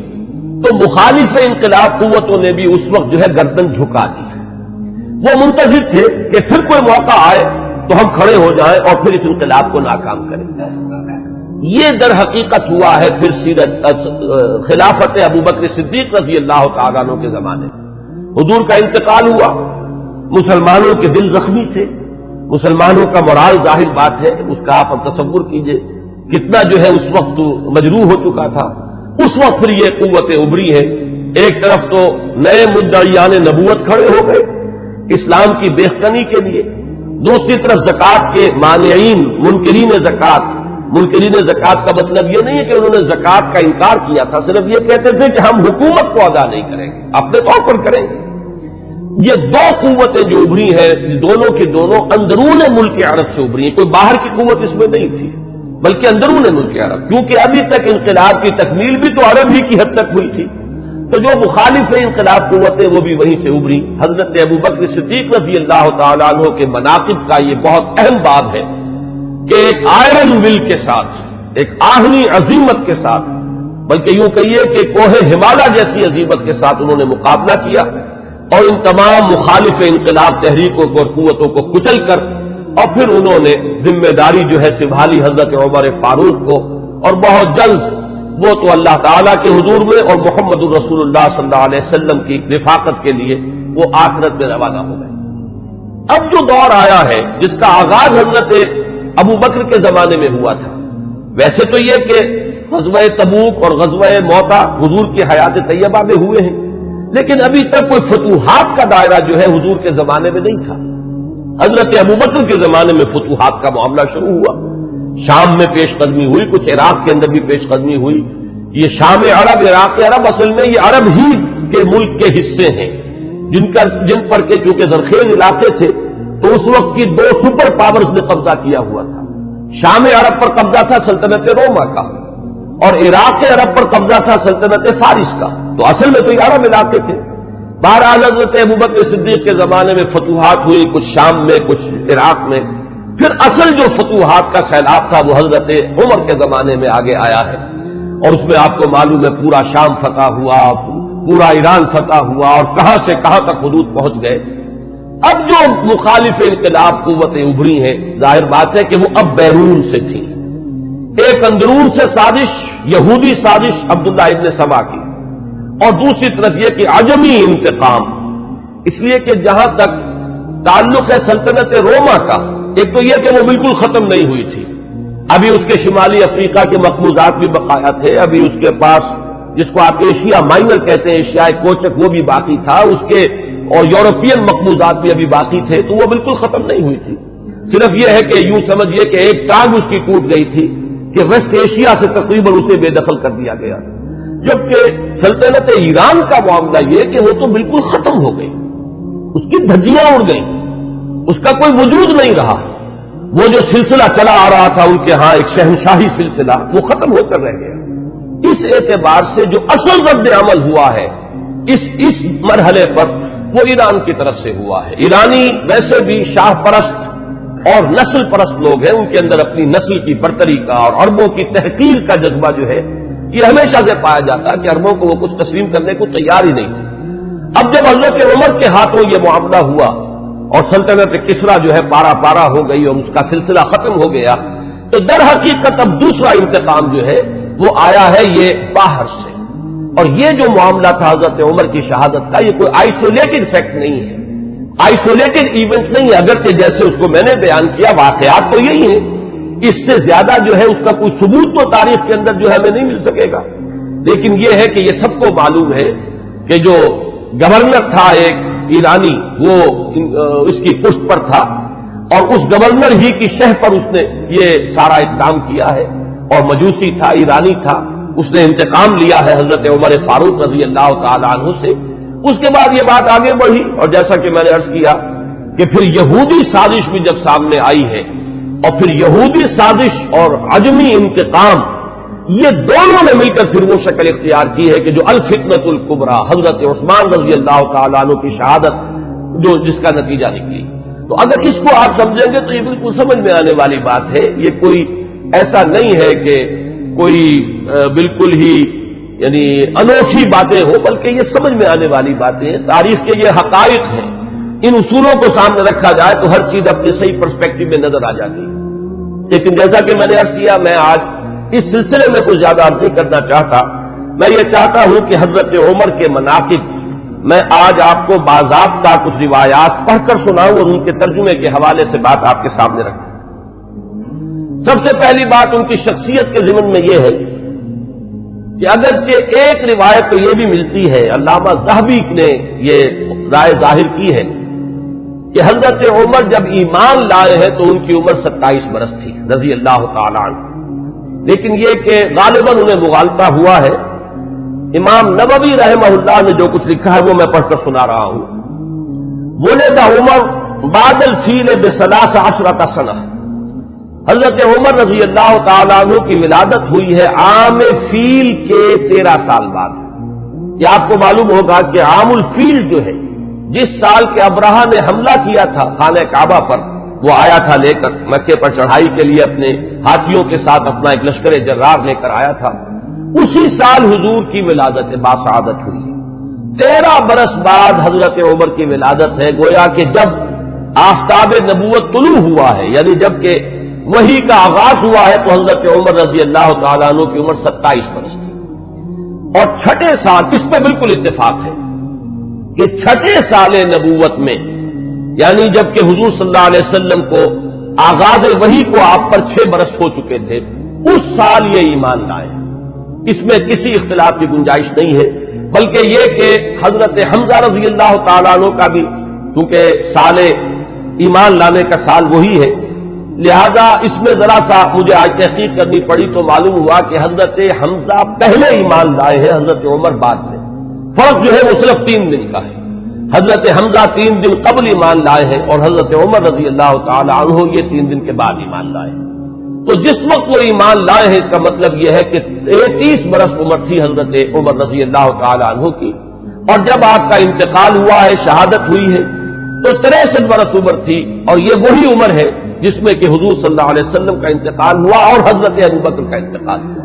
تو مخالف انقلاب قوتوں نے بھی اس وقت جو ہے گردن جھکا دی. وہ منتظر تھے کہ پھر کوئی موقع آئے تو ہم کھڑے ہو جائیں اور پھر اس انقلاب کو ناکام کریں. یہ در حقیقت ہوا ہے پھر سیرت خلافت ابوبکر صدیق رضی اللہ تعالیٰ عنہ کے زمانے میں. حضور کا انتقال ہوا، مسلمانوں کے دل زخمی تھے، مسلمانوں کا مورال ظاہر بات ہے، اس کا آپ تصور کیجئے کتنا جو ہے اس وقت مجروح ہو چکا تھا. اس وقت پھر یہ قوتیں ابری ہیں. ایک طرف تو نئے مدعیان نبوت کھڑے ہو گئے اسلام کی بےخنی کے لیے، دوسری طرف زکوٰۃ کے مانعین منکرین زکوٰۃ. منکرین زکوٰۃ کا مطلب یہ نہیں ہے کہ انہوں نے زکوٰۃ کا انکار کیا تھا، صرف یہ کہتے تھے کہ ہم حکومت کو ادا نہیں کریں گے، اپنے طور پر کریں گے. یہ 2 قوتیں جو ابری ہیں دونوں کی دونوں اندرون ملک عرب سے ابری ہیں. کوئی باہر کی قوت اس میں نہیں تھی بلکہ اندرون ملک عرب، کیونکہ ابھی تک انقلاب کی تکمیل بھی تو عرب ہی کی حد تک ہوئی تھی. تو جو مخالف انقلاب قوتیں وہ بھی وہیں سے ابری. حضرت ابوبکر صدیق رضی اللہ تعالیٰ عنہ کے مناقب کا یہ بہت اہم باب ہے کہ ایک آئرن ول کے ساتھ، ایک آہنی عظیمت کے ساتھ، بلکہ یوں کہیے کہ کوہ ہمالیہ جیسی عظیمت کے ساتھ انہوں نے مقابلہ کیا اور ان تمام مخالف انقلاب تحریکوں کو اور قوتوں کو کچل کر اور پھر انہوں نے ذمہ داری جو ہے سنبھالی حضرت عمر فاروق کو، اور بہت جلد وہ تو اللہ تعالیٰ کے حضور میں اور محمد الرسول اللہ صلی اللہ علیہ وسلم کی رفاقت کے لیے وہ آخرت میں روانہ ہو گئے۔ اب جو دور آیا ہے جس کا آغاز حضرت ابو بکر کے زمانے میں ہوا تھا، ویسے تو یہ کہ غزوہ تبوک اور غزوہ موتا حضور کی حیات طیبہ میں ہوئے ہیں، لیکن ابھی تک کوئی فتوحات کا دائرہ جو ہے حضور کے زمانے میں نہیں تھا۔ حضرت ابو بکر کے زمانے میں فتوحات کا معاملہ شروع ہوا، شام میں پیش قدمی ہوئی، کچھ عراق کے اندر بھی پیش قدمی ہوئی۔ یہ شام عرب، عراق عرب، اصل میں یہ عرب ہی کے ملک کے حصے ہیں جن پر کے چونکہ زرخیز علاقے تھے تو اس وقت کی دو سپر پاورز نے قبضہ کیا ہوا تھا۔ شام عرب پر قبضہ تھا سلطنت روما کا، اور عراق عرب پر قبضہ تھا سلطنت فارس کا، تو اصل میں تو یہ عرب علاقے تھے۔ بہرحال حضرت ابوبکر صدیق کے زمانے میں فتوحات ہوئی، کچھ شام میں کچھ عراق میں۔ پھر اصل جو فتوحات کا سیلاب تھا وہ حضرت عمر کے زمانے میں آگے آیا ہے، اور اس میں آپ کو معلوم ہے پورا شام فتح ہوا، پورا ایران فتح ہوا، اور کہاں سے کہاں تک حدود پہنچ گئے۔ اب جو مخالف انقلاب قوتیں ابھری ہیں، ظاہر بات ہے کہ وہ اب بیرون سے تھیں۔ ایک اندرون سے سازش، یہودی سازش عبداللہ ابن سبا کی، اور دوسری طرف یہ کہ عجمی انتقام، اس لیے کہ جہاں تک تعلق ہے سلطنت روما کا، ایک تو یہ کہ وہ بالکل ختم نہیں ہوئی تھی، ابھی اس کے شمالی افریقہ کے مقبوضات بھی بقایا تھے، ابھی اس کے پاس جس کو آپ ایشیا مائنر کہتے ہیں، ایشیائی کوچک، وہ بھی باقی تھا، اس کے اور یورپین مقبوضات بھی ابھی باقی تھے، تو وہ بالکل ختم نہیں ہوئی تھی۔ صرف یہ ہے کہ یوں سمجھیے کہ ایک ٹانگ اس کی ٹوٹ گئی تھی کہ ویسٹ ایشیا سے تقریباً اسے بے دخل کر دیا گیا، جبکہ سلطنت ایران کا معاملہ یہ کہ وہ تو بالکل ختم ہو گئی، اس کی دھجیاں اڑ گئیں، اس کا کوئی وجود نہیں رہا۔ وہ جو سلسلہ چلا آ رہا تھا ان کے ہاں ایک شہنشاہی سلسلہ، وہ ختم ہو کر رہ گیا۔ اس اعتبار سے جو اصل رد عمل ہوا ہے اس مرحلے پر وہ ایران کی طرف سے ہوا ہے۔ ایرانی ویسے بھی شاہ پرست اور نسل پرست لوگ ہیں، ان کے اندر اپنی نسل کی برتری کا اور عربوں کی تحقیر کا جذبہ جو ہے یہ ہمیشہ سے پایا جاتا ہے کہ عربوں کو وہ کچھ تسلیم کرنے کو تیار ہی نہیں تھے۔ اب جب حضرت عمر کے ہاتھوں یہ معاملہ ہوا اور سلطنت کسریٰ جو ہے پارا پارا ہو گئی اور اس کا سلسلہ ختم ہو گیا، تو در حقیقت اب دوسرا انتقام جو ہے وہ آیا ہے یہ باہر سے۔ اور یہ جو معاملہ تھا حضرت عمر کی شہادت کا، یہ کوئی آئسولیٹڈ فیکٹ نہیں ہے، آئسولیٹڈ ایونٹ نہیں ہے، اگرچہ جیسے اس کو میں نے بیان کیا واقعات تو یہی ہیں، اس سے زیادہ جو ہے اس کا کوئی ثبوت تو تاریخ کے اندر جو ہے ہمیں نہیں مل سکے گا، لیکن یہ ہے کہ یہ سب کو معلوم ہے کہ جو گورنر تھا ایک ایرانی، وہ اس کی پشت پر تھا، اور اس گورنر ہی کی شہ پر اس نے یہ سارا اقدام کیا ہے، اور مجوسی تھا، ایرانی تھا، اس نے انتقام لیا ہے حضرت عمر فاروق رضی اللہ تعالی عنہ سے۔ اس کے بعد یہ بات آگے بڑھی، اور جیسا کہ میں نے عرض کیا کہ پھر یہودی سازش بھی جب سامنے آئی ہے، اور پھر یہودی سازش اور عجمی انتقام، یہ دونوں نے مل کر پھر وہ شکل اختیار کی ہے کہ جو الفتنۃ الکبریٰ حضرت عثمان رضی اللہ تعالیٰ عنہ کی شہادت جو جس کا نتیجہ نکلی۔ تو اگر اس کو آپ سمجھیں گے تو یہ بالکل سمجھ میں آنے والی بات ہے، یہ کوئی ایسا نہیں ہے کہ کوئی بالکل ہی یعنی انوکھی باتیں ہو، بلکہ یہ سمجھ میں آنے والی باتیں ہیں، تاریخ کے یہ حقائق ہیں، ان اصولوں کو سامنے رکھا جائے تو ہر چیز اپنے صحیح پرسپیکٹو میں نظر آ جاتی ہے۔ لیکن جیسا کہ میں نے عرض کیا، میں آج اس سلسلے میں کچھ زیادہ عرض نہیں کرنا چاہتا، میں یہ چاہتا ہوں کہ حضرت عمر کے مناقب میں آج آپ کو باضابطہ کچھ روایات پڑھ کر سناؤں اور ان کے ترجمے کے حوالے سے بات آپ کے سامنے رکھوں۔ سب سے پہلی بات ان کی شخصیت کے ضمن میں یہ ہے کہ اگرچہ ایک روایت تو یہ بھی ملتی ہے، علامہ ذہبی نے یہ رائے ظاہر کی ہے کہ حضرت عمر جب ایمان لائے ہیں تو ان کی عمر 27 برس تھی رضی اللہ تعالیٰ عنہ، لیکن یہ کہ غالباً انہیں مغالطہ ہوا ہے۔ امام نووی رحمہ اللہ نے جو کچھ لکھا ہے وہ میں پڑھ کر سنا رہا ہوں۔ ولد عمر بعد الفیل ب13 سنہ، حضرت عمر رضی اللہ تعالیٰ عنہ کی ولادت ہوئی ہے عام فیل کے 13 سال بعد۔ یہ آپ کو معلوم ہوگا کہ عام الفیل جو ہے، جس سال کے ابرہہ نے حملہ کیا تھا خانہ کعبہ پر، وہ آیا تھا لے کر مکے پر چڑھائی کے لیے اپنے ہاتھیوں کے ساتھ اپنا ایک لشکر جرار لے کر آیا تھا، اسی سال حضور کی ولادت باسعادت ہوئی۔ 13 برس بعد حضرت عمر کی ولادت ہے، گویا کہ جب آفتاب نبوت طلوع ہوا ہے، یعنی جب کہ وحی کا آغاز ہوا ہے، تو حضرت عمر رضی اللہ تعالیٰ عنہ کی عمر 27 برس تھی۔ اور چھٹے سال، اس پہ بالکل اتفاق ہے کہ چھٹے سال نبوت میں، یعنی جبکہ حضور صلی اللہ علیہ وسلم کو آغاز وحی کو آپ پر 6 برس ہو چکے تھے، اس سال یہ ایمان لائے، اس میں کسی اختلاف کی گنجائش نہیں ہے، بلکہ یہ کہ حضرت حمزہ رضی اللہ تعالیٰ عنہ کا بھی کیونکہ سال ایمان لانے کا سال وہی ہے، لہذا اس میں ذرا سا مجھے آج تحقیق کرنی پڑی تو معلوم ہوا کہ حضرت حمزہ پہلے ایمان لائے ہیں، حضرت عمر بعد میں۔ فرق جو ہے وہ صرف 3 دن کا ہے، حضرت حمزہ 3 دن قبل ایمان لائے ہیں اور حضرت عمر رضی اللہ تعالی عنہ یہ 3 دن کے بعد ایمان لائے ہیں۔ تو جس وقت وہ ایمان لائے ہیں اس کا مطلب یہ ہے کہ 33 برس عمر تھی حضرت عمر رضی اللہ تعالی عنہ کی، اور جب آپ کا انتقال ہوا ہے، شہادت ہوئی ہے، تو 63 برس عمر تھی، اور یہ وہی عمر ہے جس میں کہ حضور صلی اللہ علیہ وسلم کا انتقال ہوا اور حضرت ابوبکر کا انتقال ہوا۔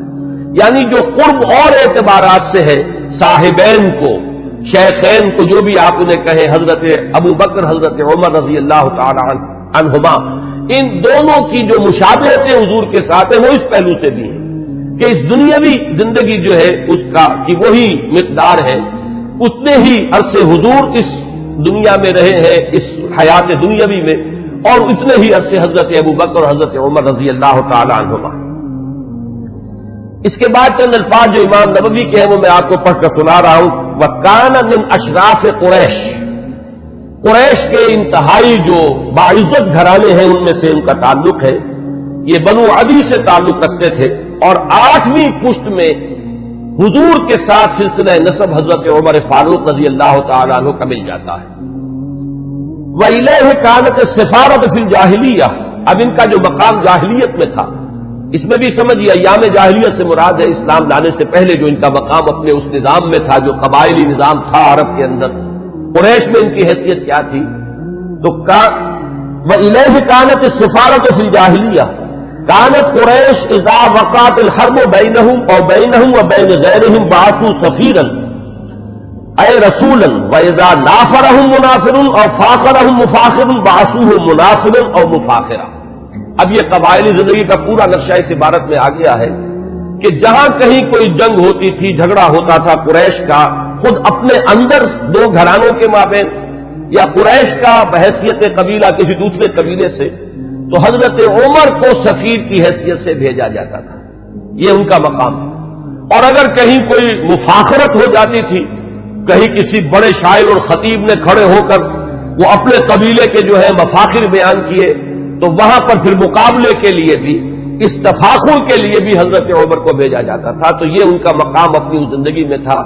یعنی جو قرب اور اعتبارات سے ہے، صاحبین کو، شیخین کو، جو بھی آپ انہیں کہیں، حضرت ابوبکر حضرت عمر رضی اللہ تعالی عنہما، ان دونوں کی جو مشابہتیں حضور کے ساتھ ہیں وہ اس پہلو سے بھی ہے کہ اس دنیاوی زندگی جو ہے اس کا کی وہی مقدار ہے، اتنے ہی عرصے حضور اس دنیا میں رہے ہیں، اس حیات دنیاوی میں، اور اتنے ہی عرصے حضرت ابوبکر اور حضرت عمر رضی اللہ تعالی عنہما۔ اس کے بعد چند الفاظ جو امام نبوی کے ہیں وہ میں آپ کو پڑھ کر سنا رہا ہوں۔ وَكَانَ مِنْ أَشْرَافِ قُرَيْشِ، قریش کے انتہائی جو باعزت گھرانے ہیں ان میں سے ان کا تعلق ہے، یہ بنو عدی سے تعلق رکھتے تھے، اور 8ویں پشت میں حضور کے ساتھ سلسلہ نسب حضرت عمر فاروق رضی اللہ تعالیٰ عنہ کا مل جاتا ہے۔ وَإِلَيْهِ كَانَتِ السِّفَارَةُ فِي الْجَاهِلِيَّةِ، اب ان کا جو مقام جاہلیت میں تھا، اس میں بھی سمجھیے ایام جاہلیت سے مراد ہے اسلام لانے سے پہلے جو ان کا مقام اپنے اس نظام میں تھا جو قبائلی نظام تھا عرب کے اندر، قریش میں ان کی حیثیت کیا تھی؟ تو وَإِلَيْهِ كَانَتِ السِّفَارَةُ فِي الْجَاهِلِيَّةِ كَانَتْ قُرَيْشُ إِذَا وَقَعَتِ الْحَرْبُ بَيْنَهُمْ أَوْ بَيْنَهُمْ وَبَيْنَ غَيْرِهِمْ بَعَثُوا سَفِيرًا أي رسولا وإذا نافرهم منافر أو فاخرهم مفاخر بعثوه منافرا أو مفاخرا۔ اب یہ قبائلی زندگی کا پورا نقشہ اس عبارت میں آ گیا ہے کہ جہاں کہیں کوئی جنگ ہوتی تھی، جھگڑا ہوتا تھا قریش کا خود اپنے اندر دو گھرانوں کے مابین، یا قریش کا بحیثیت قبیلہ کسی دوسرے قبیلے سے، تو حضرت عمر کو سفیر کی حیثیت سے بھیجا جاتا تھا، یہ ان کا مقام ہے۔ اور اگر کہیں کوئی مفاخرت ہو جاتی تھی، کہیں کسی بڑے شاعر اور خطیب نے کھڑے ہو کر وہ اپنے قبیلے کے جو ہے مفاخر بیان کیے، تو وہاں پر پھر مقابلے کے لیے بھی، اس تفاخر کے لیے بھی حضرت عمر کو بھیجا جاتا تھا۔ تو یہ ان کا مقام اپنی زندگی میں تھا۔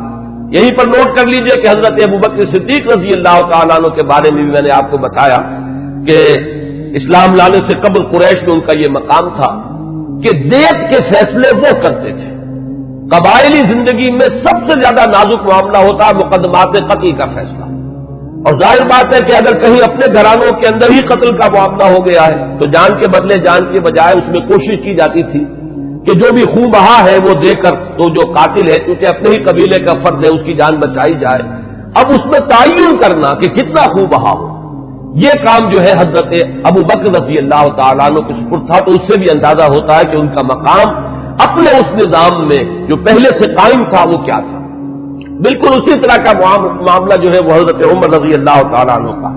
یہیں پر نوٹ کر لیجئے کہ حضرت ابوبکر صدیق رضی اللہ تعالیٰ عنہ کے بارے میں بھی میں نے آپ کو بتایا کہ اسلام لانے سے قبل قریش میں ان کا یہ مقام تھا کہ دیت کے فیصلے وہ کرتے تھے۔ قبائلی زندگی میں سب سے زیادہ نازک معاملہ ہوتا ہے مقدمات قتل کا فیصلہ، اور ظاہر بات ہے کہ اگر کہیں اپنے گھرانوں کے اندر ہی قتل کا معاملہ ہو گیا ہے تو جان کے بدلے جان کے بجائے اس میں کوشش کی جاتی تھی کہ جو بھی خون بہا ہے وہ دے کر تو جو قاتل ہے کیونکہ اپنے ہی قبیلے کا فرد ہے اس کی جان بچائی جائے۔ اب اس میں تعین کرنا کہ کتنا خون بہا ہو، یہ کام جو ہے حضرت ابوبکر رضی اللہ تعالیٰ عنہ کے سپرد تھا، تو اس سے بھی اندازہ ہوتا ہے کہ ان کا مقام اپنے اس نظام میں جو پہلے سے قائم تھا وہ کیا تھا۔ بالکل اسی طرح کا معاملہ جو ہے وہ حضرت عمر رضی اللہ تعالیٰ عنہ کا۔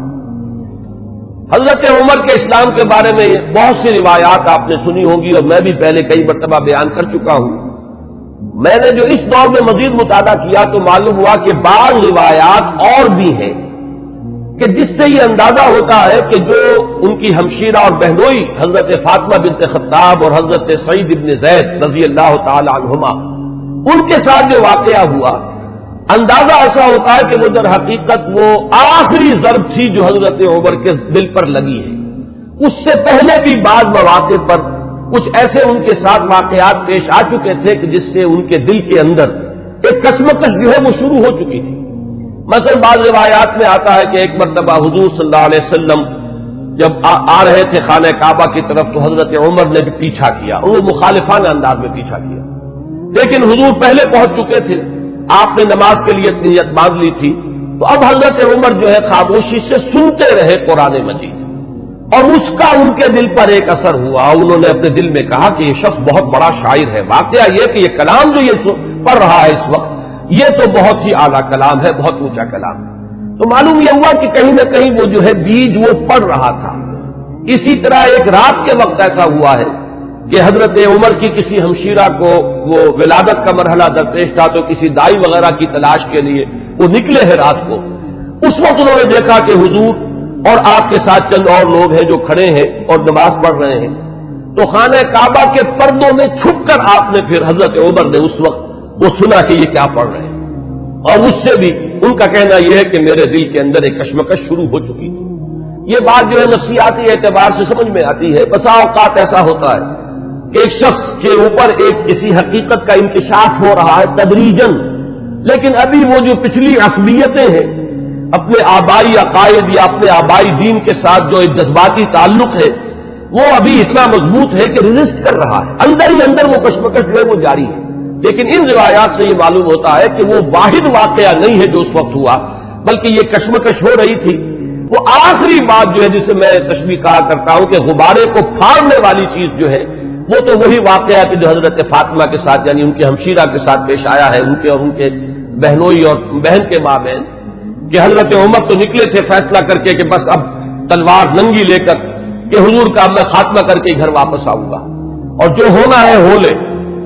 حضرت عمر کے اسلام کے بارے میں بہت سی روایات آپ نے سنی ہوں گی، اور میں بھی پہلے کئی مرتبہ بیان کر چکا ہوں۔ میں نے جو اس دور میں مزید مطالعہ کیا تو معلوم ہوا کہ بعض روایات اور بھی ہیں کہ جس سے یہ اندازہ ہوتا ہے کہ جو ان کی ہمشیرہ اور بہنوئی حضرت فاطمہ بنت خطاب اور حضرت سعید ابن زید رضی اللہ تعالی عنہما، ان کے ساتھ جو واقعہ ہوا، اندازہ ایسا ہوتا ہے کہ وہ در حقیقت وہ آخری ضرب تھی جو حضرت عمر کے دل پر لگی ہے۔ اس سے پہلے بھی بعض مواقع پر کچھ ایسے ان کے ساتھ واقعات پیش آ چکے تھے کہ جس سے ان کے دل کے اندر ایک کشمکش جو ہے وہ شروع ہو چکی تھی۔ مثلا بعض روایات میں آتا ہے کہ ایک مرتبہ حضور صلی اللہ علیہ وسلم جب آ رہے تھے خانہ کعبہ کی طرف تو حضرت عمر نے بھی پیچھا کیا، اور وہ مخالفانہ انداز میں پیچھا کیا، لیکن حضور پہلے پہنچ چکے تھے، آپ نے نماز کے لیے نیت باندھ لی تھی، تو اب حضرت عمر جو ہے خاموشی سے سنتے رہے قرآن مجید، اور اس کا ان کے دل پر ایک اثر ہوا۔ انہوں نے اپنے دل میں کہا کہ یہ شخص بہت بڑا شاعر ہے۔ واقعہ یہ کہ یہ کلام جو یہ پڑھ رہا ہے اس وقت یہ تو بہت ہی اعلیٰ کلام ہے، بہت اونچا کلام ہے۔ تو معلوم یہ ہوا کہ کہیں نہ کہیں وہ جو ہے بیج وہ پڑ رہا تھا۔ اسی طرح ایک رات کے وقت ایسا ہوا ہے کہ حضرت عمر کی کسی ہمشیرہ کو وہ ولادت کا مرحلہ درپیش تھا، تو کسی دائی وغیرہ کی تلاش کے لیے وہ نکلے ہیں رات کو۔ اس وقت انہوں نے دیکھا کہ حضور اور آپ کے ساتھ چند اور لوگ ہیں جو کھڑے ہیں اور نماز پڑھ رہے ہیں، تو خانہ کعبہ کے پردوں میں چھپ کر آپ نے پھر حضرت عمر نے اس وقت وہ سنا کہ یہ کیا پڑھ رہے ہیں، اور اس سے بھی ان کا کہنا یہ ہے کہ میرے دل کے اندر ایک کشمکش شروع ہو چکی تھی۔ یہ بات جو ہے نفسیاتی اعتبار سے سمجھ میں آتی ہے۔ بسا اوقات ایسا ہوتا ہے کہ ایک شخص کے اوپر ایک کسی حقیقت کا انکشاف ہو رہا ہے تدریجاً، لیکن ابھی وہ جو پچھلی عصبیتیں ہیں، اپنے آبائی عقائد یا اپنے آبائی دین کے ساتھ جو ایک جذباتی تعلق ہے، وہ ابھی اتنا مضبوط ہے کہ ریزسٹ کر رہا ہے، اندر ہی اندر وہ کشمکش جو ہے وہ جاری ہے۔ لیکن ان روایات سے یہ معلوم ہوتا ہے کہ وہ واحد واقعہ نہیں ہے جو اس وقت ہوا، بلکہ یہ کشمکش ہو رہی تھی۔ وہ آخری بات جو ہے جسے میں تشبیہ کہا کرتا ہوں کہ غبارے کو پھاڑنے والی چیز جو ہے وہ تو وہی واقعہ ہے کہ جو حضرت فاطمہ کے ساتھ یعنی ان کے ہمشیرہ کے ساتھ پیش آیا ہے، ان کے اور ان کے بہنوئی اور بہن کے مابین، کہ حضرت عمر تو نکلے تھے فیصلہ کر کے کہ بس اب تلوار ننگی لے کر کہ حضور کا اب میں خاتمہ کر کے گھر واپس آؤں گا اور جو ہونا ہے ہو لے۔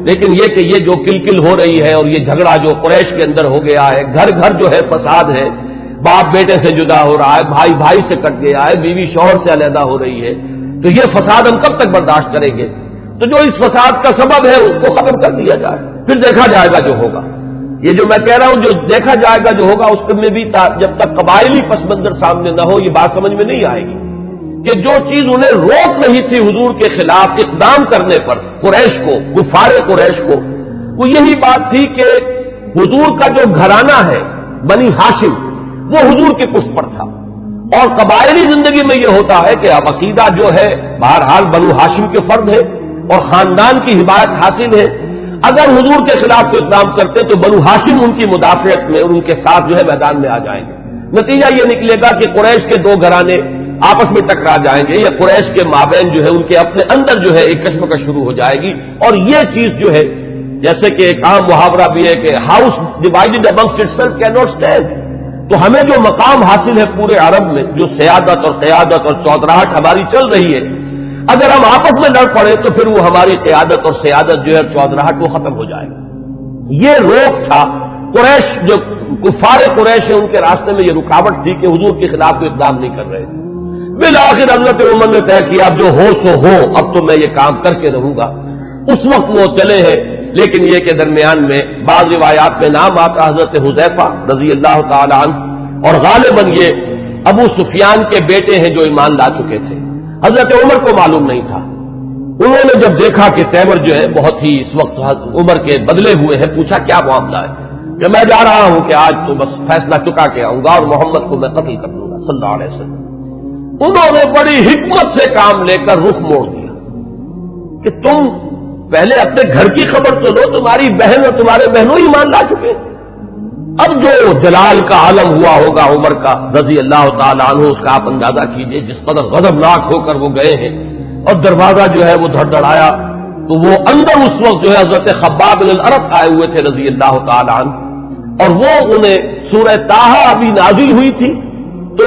لیکن یہ کہ یہ جو کلکل ہو رہی ہے اور یہ جھگڑا جو قریش کے اندر ہو گیا ہے، گھر گھر جو ہے فساد ہے، باپ بیٹے سے جدا ہو رہا ہے، بھائی بھائی سے کٹ گیا ہے، بیوی شوہر سے علیحدہ ہو رہی ہے، تو یہ فساد ہم کب تک برداشت کریں گے؟ تو جو اس فساد کا سبب ہے اس کو ختم کر دیا جائے، پھر دیکھا جائے گا جو ہوگا۔ یہ جو میں کہہ رہا ہوں جو دیکھا جائے گا جو ہوگا، اس میں بھی جب تک قبائلی پس منظر سامنے نہ ہو یہ بات سمجھ میں نہیں آئے گی کہ جو چیز انہیں روک نہیں تھی حضور کے خلاف اقدام کرنے پر قریش کو، کفار قریش کو، وہ یہی بات تھی کہ حضور کا جو گھرانہ ہے بنی ہاشم وہ حضور کے پشت پر تھا، اور قبائلی زندگی میں یہ ہوتا ہے کہ اب عقیدہ جو ہے بہرحال بنو ہاشم کے فرد ہے اور خاندان کی حمایت حاصل ہے۔ اگر حضور کے خلاف کوئی اقدام کرتے تو بنو ہاشم ان کی مدافعت میں اور ان کے ساتھ جو ہے میدان میں آ جائیں گے۔ نتیجہ یہ نکلے گا کہ قریش کے دو گھرانے آپس میں ٹکرا جائیں گے، یا قریش کے مابین جو ہے ان کے اپنے اندر جو ہے ایک کشمکش شروع ہو جائے گی۔ اور یہ چیز جو ہے جیسے کہ ایک عام محاورہ بھی ہے کہ house divided amongst itself can not stand, تو ہمیں جو مقام حاصل ہے پورے عرب میں، جو سیادت اور قیادت اور چودراہٹ ہماری چل رہی ہے، اگر ہم آپس میں لڑ پڑے تو پھر وہ ہماری قیادت اور سیادت جو ہے چودراہٹ وہ ختم ہو جائے گا۔ یہ روک تھا قریش، جو کفار قریش ہے ان کے راستے میں یہ رکاوٹ تھی کہ حضور کے خلاف کوئی اقدام نہیں کر رہے تھے۔ بالآخر حضرت عمر نے طے کیا اب جو ہو سو ہو، اب تو میں یہ کام کر کے رہوں گا۔ اس وقت وہ چلے ہیں، لیکن یہ کہ درمیان میں بعض روایات میں نام آتا حضرت حذیفہ رضی اللہ تعالی عنہ، اور غالباً یہ ابو سفیان کے بیٹے ہیں جو ایمان لا چکے تھے۔ حضرت عمر کو معلوم نہیں تھا۔ انہوں نے جب دیکھا کہ تیمور جو ہے بہت ہی اس وقت عمر کے بدلے ہوئے ہیں، پوچھا کیا معاملہ ہے؟ کہ میں جا رہا ہوں کہ آج تو بس فیصلہ چکا کے آؤں گا اور محمد کو میں قتل کر دوں گا صلی اللہ علیہ وسلم۔ انہوں نے بڑی حکمت سے کام لے کر رخ موڑ دیا کہ تم پہلے اپنے گھر کی خبر تو لو، تمہاری بہن اور تمہارے بہنوں ایمان لا چکے۔ اب جو جلال کا عالم ہوا ہوگا عمر کا رضی اللہ تعالیٰ عنہ، اس کا آپ اندازہ کیجئے، جس قدر غضبناک ہو کر وہ گئے ہیں اور دروازہ جو ہے وہ دھڑدھڑایا، تو وہ اندر اس وقت جو ہے حضرت خباب بن الارت آئے ہوئے تھے رضی اللہ تعالیٰ عنہ، اور وہ انہیں سورہ طٰہٰ ابھی نازل ہوئی تھی، تو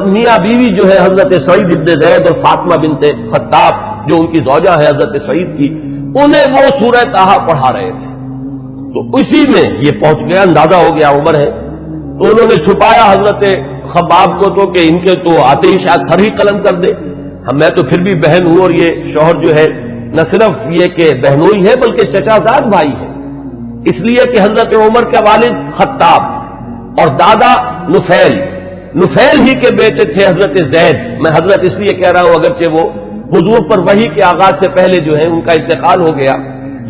میاں بیوی جو ہے حضرت سعید بن زید اور فاطمہ بنت خطاب جو ان کی زوجہ ہے حضرت سعید کی، انہیں وہ سورہ طٰہٰ پڑھا رہے تھے۔ تو اسی میں یہ پہنچ گیا، اندازہ ہو گیا عمر ہے، تو انہوں نے چھپایا حضرت خباب کو تو کہ ان کے تو آتے ہی شاید سر ہی قلم کر دے، میں تو پھر بھی بہن ہوں، اور یہ شوہر جو ہے نہ صرف یہ کہ بہنوئی ہے بلکہ چچا زاد بھائی ہے، اس لیے کہ حضرت عمر کے والد خطاب اور دادا نفیل ہی کے بیٹے تھے حضرت زید۔ میں حضرت اس لیے کہہ رہا ہوں اگرچہ وہ حضور پر وحی کے آغاز سے پہلے جو ہے ان کا انتقال ہو گیا،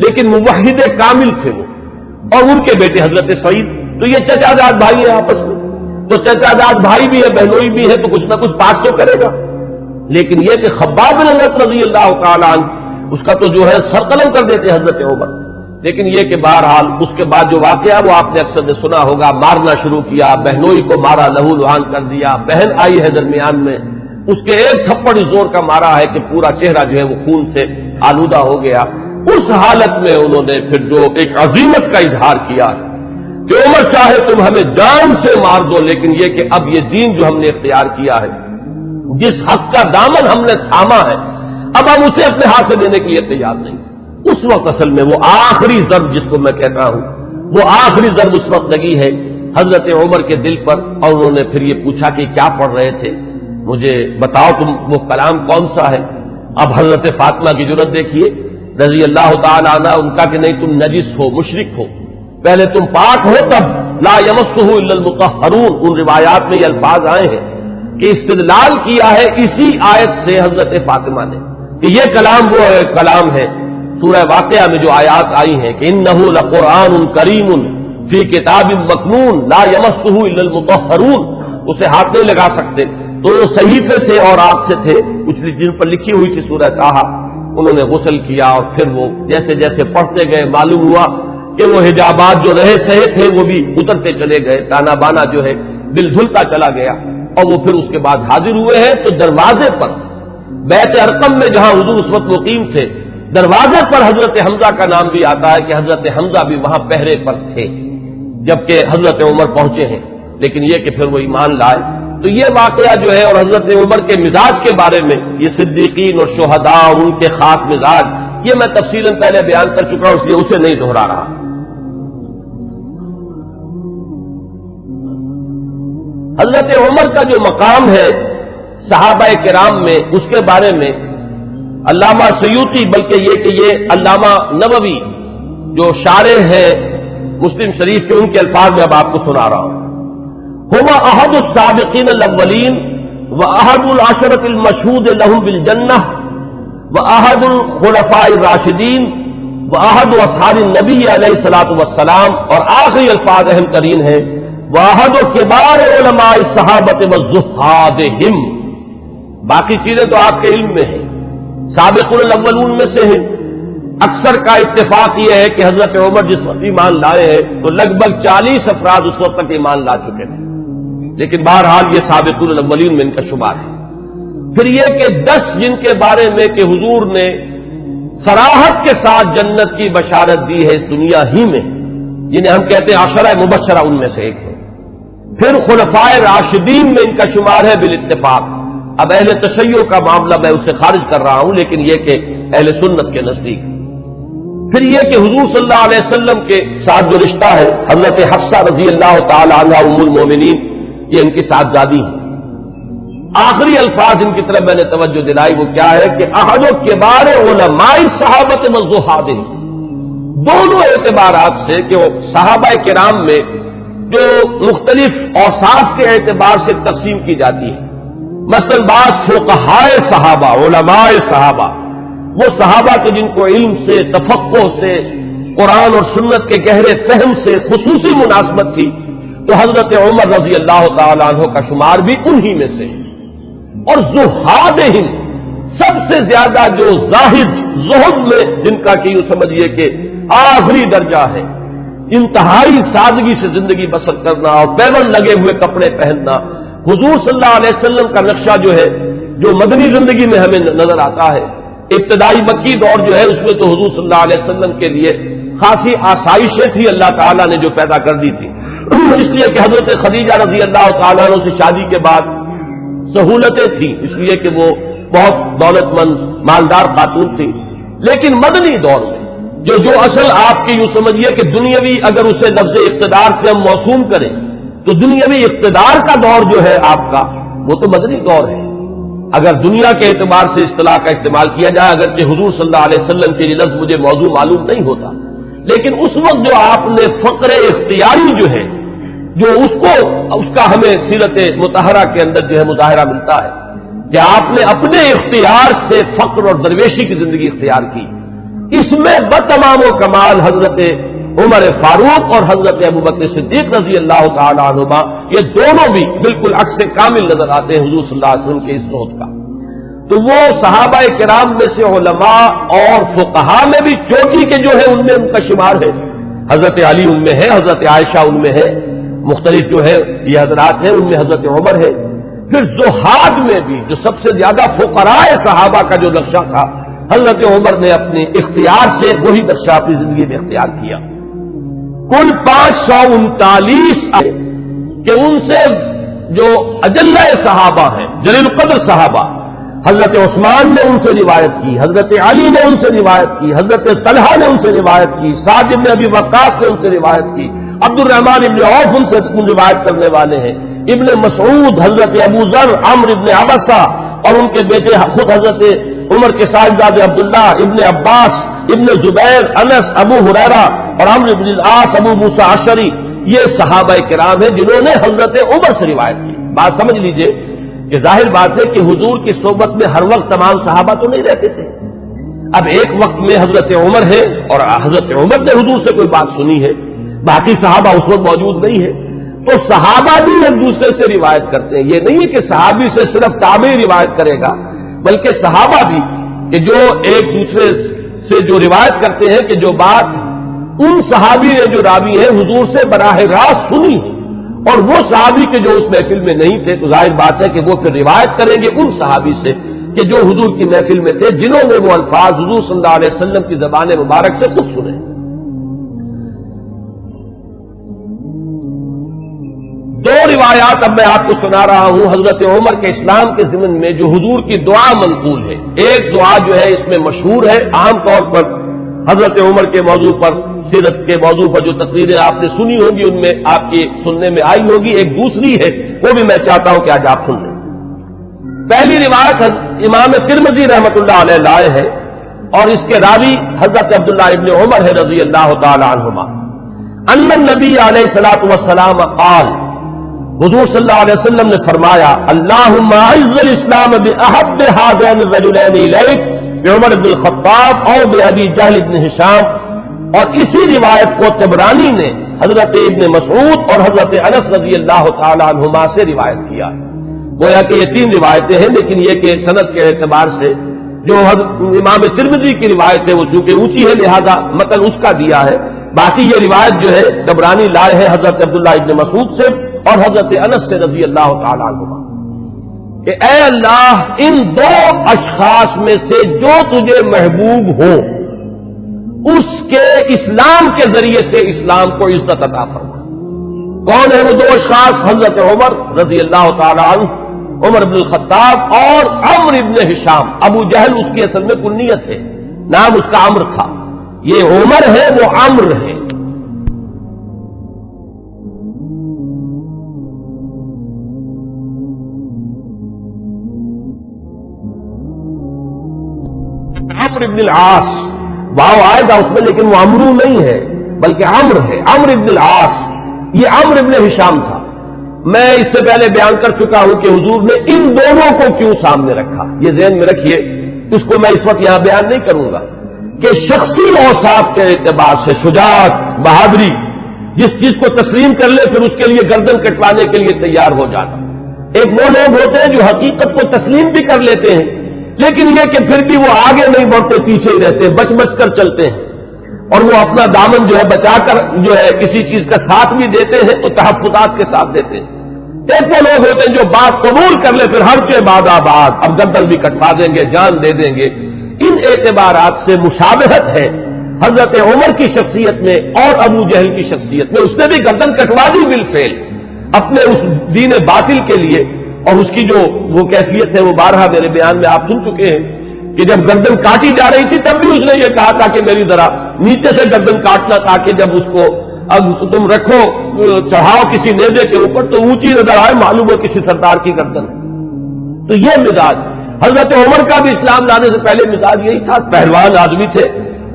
لیکن موحد کامل تھے وہ، اور ان کے بیٹے حضرت سعید، تو یہ چچا زاد بھائی ہیں آپس میں، تو چچا زاد بھائی بھی ہے بہنوئی بھی ہے، تو کچھ نہ کچھ پاس تو کرے گا۔ لیکن یہ کہ خباب بن الارت رضی اللہ تعالیٰ عنہ اس کا تو جو ہے سر قلم کر دیتے حضرت عمر۔ لیکن یہ کہ بہرحال اس کے بعد جو واقعہ وہ آپ نے اکثر نے سنا ہوگا، مارنا شروع کیا، بہنوئی کو مارا، لہو لہان کر دیا، بہن آئی ہے درمیان میں، اس کے ایک تھپڑ زور کا مارا ہے کہ پورا چہرہ جو ہے وہ خون سے آلودہ ہو گیا۔ اس حالت میں انہوں نے پھر جو ایک عظیمت کا اظہار کیا کہ عمر چاہے تم ہمیں جان سے مار دو، لیکن یہ کہ اب یہ دین جو ہم نے اختیار کیا ہے، جس حق کا دامن ہم نے تھاما ہے، اب ہم اسے اپنے ہاتھ سے دینے کے لیے تیار نہیں۔ اس وقت اصل میں وہ آخری ضرب جس کو میں کہتا ہوں، وہ آخری ضرب اس وقت لگی ہے حضرت عمر کے دل پر، اور انہوں نے پھر یہ پوچھا کہ کیا پڑھ رہے تھے، مجھے بتاؤ تم وہ کلام کون سا ہے۔ اب حضرت فاطمہ کی جرأت دیکھیے رضی اللہ تعالی عنہ، ان کا کہ نہیں تم نجس ہو، مشرک ہو، پہلے تم پاک ہو تب لا یمسہ الا المطہرون۔ ان روایات میں یہ الفاظ آئے ہیں کہ استدلال کیا ہے اسی آیت سے حضرت فاطمہ نے کہ یہ کلام وہ کلام ہے سورہ واقعہ میں جو آیات آئی ہیں کہ انہ لقرآن کریم فی کتاب مکنون لا یمسہ الا المطہرون، اسے ہاتھ نہیں لگا سکتے۔ تو وہ صحیفے تھے اور آگ سے تھے، کچھ جن پر لکھی ہوئی تھی سورہ طٰہٰ، انہوں نے غسل کیا اور پھر وہ جیسے جیسے پڑھتے گئے معلوم ہوا کہ وہ حجابات جو رہے سہے تھے وہ بھی اترتے چلے گئے، تانا بانا جو ہے دل دھلتا چلا گیا، اور وہ پھر اس کے بعد حاضر ہوئے ہیں تو دروازے پر بیت ارقم میں جہاں حضور اس وقت مقیم تھے، دروازے پر حضرت حمزہ کا نام بھی آتا ہے کہ حضرت حمزہ بھی وہاں پہرے پر تھے جبکہ حضرت عمر پہنچے ہیں، لیکن یہ کہ پھر وہ ایمان لائے۔ تو یہ واقعہ جو ہے اور حضرت عمر کے مزاج کے بارے میں، یہ صدیقین اور شہداء اور ان کے خاص مزاج، یہ میں تفصیلاً پہلے بیان کر چکا ہوں، اس لیے اسے نہیں دہرا رہا۔ حضرت عمر کا جو مقام ہے صحابہ کرام میں، اس کے بارے میں علامہ سیوطی، بلکہ یہ کہ یہ علامہ نووی جو شارح ہیں مسلم شریف کے، ان کے الفاظ میں اب آپ کو سنا رہا ہوں۔ هو احد السابقین الاولین واحد العشرۃ المشہود لهم بالجنہ واحد الخلفاء الراشدین واحد اصحاب النبی علیہ الصلوۃ والسلام، اور آخری الفاظ اہم ترین ہیں واحد کبار علماء الصحابۃ والزہادہم۔ باقی چیزیں تو آپ کے علم میں ہیں، سابقون الاولون میں سے ہیں۔ اکثر کا اتفاق یہ ہے کہ حضرت عمر جس وقت ایمان لائے ہیں تو لگ بھگ 40 افراد اس وقت تک ایمان لا چکے تھے، لیکن بہرحال یہ سابقون الاولین میں ان کا شمار ہے۔ پھر یہ کہ 10 جن کے بارے میں کہ حضور نے صراحت کے ساتھ جنت کی بشارت دی ہے اس دنیا ہی میں، جنہیں ہم کہتے ہیں عشرہ مبشرہ، ان میں سے ایک ہے۔ پھر خلفائے راشدین میں ان کا شمار ہے بالاتفاق۔ اب اہل تشیع کا معاملہ میں اسے خارج کر رہا ہوں، لیکن یہ کہ اہل سنت کے نزدیک۔ پھر یہ کہ حضور صلی اللہ علیہ وسلم کے ساتھ جو رشتہ ہے، حضرت حفصہ رضی اللہ تعالی عنہا ام المومنین، یہ ان کی صاحبزادی ہے۔ آخری الفاظ ان کی طرف میں نے توجہ دلائی وہ کیا ہے کہ احد کبار علماء صحابت والزہادہم، دونوں اعتبارات سے کہ وہ صحابہ کرام میں جو مختلف اوصاف کے اعتبار سے تقسیم کی جاتی ہے، مثلا بعض فقہائے صحابہ، علماء صحابہ، وہ صحابہ کے جن کو علم سے، تفقہ سے، قرآن اور سنت کے گہرے فہم سے خصوصی مناسبت تھی، تو حضرت عمر رضی اللہ تعالیٰ عنہ کا شمار بھی انہی میں سے۔ اور زہادہم، سب سے زیادہ جو زاہد، زہد میں جن کا کہ یوں سمجھیے کہ آخری درجہ ہے، انتہائی سادگی سے زندگی بسر کرنا اور پیون لگے ہوئے کپڑے پہننا، حضور صلی اللہ علیہ وسلم کا نقشہ جو ہے جو مدنی زندگی میں ہمیں نظر آتا ہے، ابتدائی مکی دور جو ہے اس میں تو حضور صلی اللہ علیہ وسلم کے لیے خاصی آسائشیں تھی اللہ تعالیٰ نے جو پیدا کر دی تھی، اس لیے کہ حضرت خدیجہ رضی اللہ تعالیٰ عنہ سے شادی کے بعد سہولتیں تھیں، اس لیے کہ وہ بہت دولت مند مالدار خاتون تھی۔ لیکن مدنی دور میں جو اصل آپ کی یوں سمجھیے کہ دنیاوی، اگر اسے لفظ اقتدار سے ہم موسوم کریں تو دنیاوی اقتدار کا دور جو ہے آپ کا، وہ تو مدنی دور ہے اگر دنیا کے اعتبار سے اصطلاح کا استعمال کیا جائے، اگرچہ حضور صلی اللہ علیہ وسلم کے لیے لفظ مجھے موضوع معلوم نہیں ہوتا، لیکن اس وقت جو آپ نے فقر اختیاری جو ہے، جو اس کا ہمیں سیرت مطہرہ کے اندر جو ہے مظاہرہ ملتا ہے کہ آپ نے اپنے اختیار سے فقر اور درویشی کی زندگی اختیار کی، اس میں بتمام و کمال حضرت عمر فاروق اور حضرت ابوبکر صدیق رضی اللہ تعالی عنہما، یہ دونوں بھی بالکل عکس کامل نظر آتے ہیں حضور صلی اللہ علیہ وسلم کے اس صحبت کا۔ تو وہ صحابہ کرام میں سے علماء اور فقہاء میں بھی چوٹی کے جو ہے ان میں ان کا شمار ہے، حضرت علی ان میں ہے، حضرت عائشہ ان میں ہے، مختلف جو ہے یہ حضرات ہیں، ان میں حضرت عمر ہے۔ پھر زہاد میں بھی جو سب سے زیادہ فقراء صحابہ کا جو نقشہ تھا، حضرت عمر نے اپنے اختیار سے وہی نقشہ اپنی زندگی میں اختیار کیا۔ کل 539 کہ ان سے جو اجلہ صحابہ ہیں، جلیل القدر صحابہ، حضرت عثمان نے ان سے روایت کی، حضرت علی نے ان سے روایت کی، حضرت طلحہ نے ان سے روایت کی، سعد بن ابی وقاص نے ان سے روایت کی، عبد الرحمن بن عوف ان سے روایت کرنے والے ہیں، ابن مسعود، حضرت ابو ذر، عمرو بن عبسہ اور ان کے بیٹے خود حضرت عمر کے صاحبزادے عبداللہ، ابن عباس، ابن زبیر، انس، ابو ہریرہ اور عمرو بن العاص، ابو موسیٰ اشعری، یہ صحابہ کرام ہیں جنہوں نے حضرت عمر سے روایت کی۔ بات سمجھ لیجئے کہ ظاہر بات ہے کہ حضور کی صحبت میں ہر وقت تمام صحابہ تو نہیں رہتے تھے۔ اب ایک وقت میں حضرت عمر ہے اور حضرت عمر نے حضور سے کوئی بات سنی ہے، باقی صحابہ اس وقت موجود نہیں ہے، تو صحابہ بھی ایک دوسرے سے روایت کرتے ہیں۔ یہ نہیں ہے کہ صحابی سے صرف تابعی روایت کرے گا، بلکہ صحابہ بھی کہ جو ایک دوسرے سے جو روایت کرتے ہیں کہ جو بات ان صحابی نے جو راوی ہے حضور سے براہ راست سنی اور وہ صحابی کے جو اس محفل میں نہیں تھے، تو ظاہر بات ہے کہ وہ پھر روایت کریں گے ان صحابی سے کہ جو حضور کی محفل میں تھے، جنہوں نے وہ الفاظ حضور صلی اللہ علیہ وسلم کی زبان مبارک سے خود سنے۔ دو روایات اب میں آپ کو سنا رہا ہوں حضرت عمر کے اسلام کے ضمن میں جو حضور کی دعا منقول ہے۔ ایک دعا جو ہے اس میں مشہور ہے، عام طور پر حضرت عمر کے موضوع پر، سیرت کے موضوع پر جو تقریریں آپ نے سنی ہوگی ان میں آپ کی سننے میں آئی ہوگی، ایک دوسری ہے وہ بھی میں چاہتا ہوں کہ آج آپ سن لیں۔ پہلی روایت امام ترمذی رحمۃ اللہ علیہ لائے ہے اور اس کے راوی حضرت عبداللہ ابن عمر ہے رضی اللہ تعالی عنہما، ان النبی علیہ الصلوۃ والسلام قال، حضور صلی اللہ علیہ وسلم نے فرمایا، اللہم اعز الاسلام باحب هذین الرجلین الیک، بعمر بن الخطاب اور بابی جہل بن ہشام۔ اور اسی روایت کو طبرانی نے حضرت ابن مسعود اور حضرت انس رضی اللہ تعالی عنہما سے روایت کیا۔ گویا کہ یہ تین روایتیں ہیں، لیکن یہ کہ سند کے اعتبار سے جو امام ترمذی کی روایت ہے وہ چونکہ اونچی ہے لہذا متن اس کا دیا ہے، باقی یہ روایت جو ہے طبرانی لائے ہے حضرت عبداللہ ابن مسعود سے اور حضرت انس سے رضی اللہ تعالی عنہما کہ اے اللہ ان دو اشخاص میں سے جو تجھے محبوب ہو اس کے اسلام کے ذریعے سے اسلام کو عزت عطا فرما۔ کون ہے وہ دو اشخاص؟ حضرت عمر رضی اللہ تعالی عنہ، عمر بن الخطاب اور عمرو بن ہشام۔ ابو جہل اس کی اصل میں کنیت ہے، نام اس کا عمرو تھا، یہ عمر ہے وہ عمرو ہے۔ عمرو بن العاص، واو آئے گا اس میں لیکن وہ عمرو نہیں ہے بلکہ عمرو ہے، عمرو بن العاص، یہ عمرو بن ہشام تھا۔ میں اس سے پہلے بیان کر چکا ہوں کہ حضور نے ان دونوں کو کیوں سامنے رکھا، یہ ذہن میں رکھیے، اس کو میں اس وقت یہاں بیان نہیں کروں گا کہ شخصی اوصاف کے اعتبار سے شجاعت، بہادری، جس چیز کو تسلیم کر لے پھر اس کے لیے گردن کٹوانے کے لیے تیار ہو جانا۔ ایک وہ لوگ ہوتے ہیں جو حقیقت کو تسلیم بھی کر لیتے ہیں لیکن یہ کہ پھر بھی وہ آگے نہیں بڑھتے، پیچھے ہی رہتے، بچ بچ کر چلتے ہیں اور وہ اپنا دامن جو ہے بچا کر جو ہے کسی چیز کا ساتھ بھی دیتے ہیں تو تحفظات کے ساتھ دیتے ہیں۔ ایک وہ لوگ ہوتے ہیں جو بات قبول کر لے پھر ہر کے بعد آباد، اب گردن بھی کٹوا دیں گے، جان دے دیں گے۔ ان اعتبارات سے مشابہت ہے حضرت عمر کی شخصیت میں اور ابو جہل کی شخصیت میں، اس نے بھی گردن کٹوا دی بالفعل اپنے اس دین باطل کے لیے، اور اس کی جو وہ کیفیت ہے وہ بارہا میرے بیان میں آپ سن چکے ہیں کہ جب گردن کاٹی جا رہی تھی تب بھی اس نے یہ کہا تھا کہ میری ذرا نیچے سے گردن کاٹنا تاکہ جب اس کو اب تم رکھو چڑھاؤ کسی نیزے کے اوپر تو اونچی نظر آئے، معلوم ہو کسی سردار کی گردن۔ تو یہ مزاج حضرت عمر کا بھی اسلام لانے سے پہلے مزاج یہی تھا، پہلوان آدمی تھے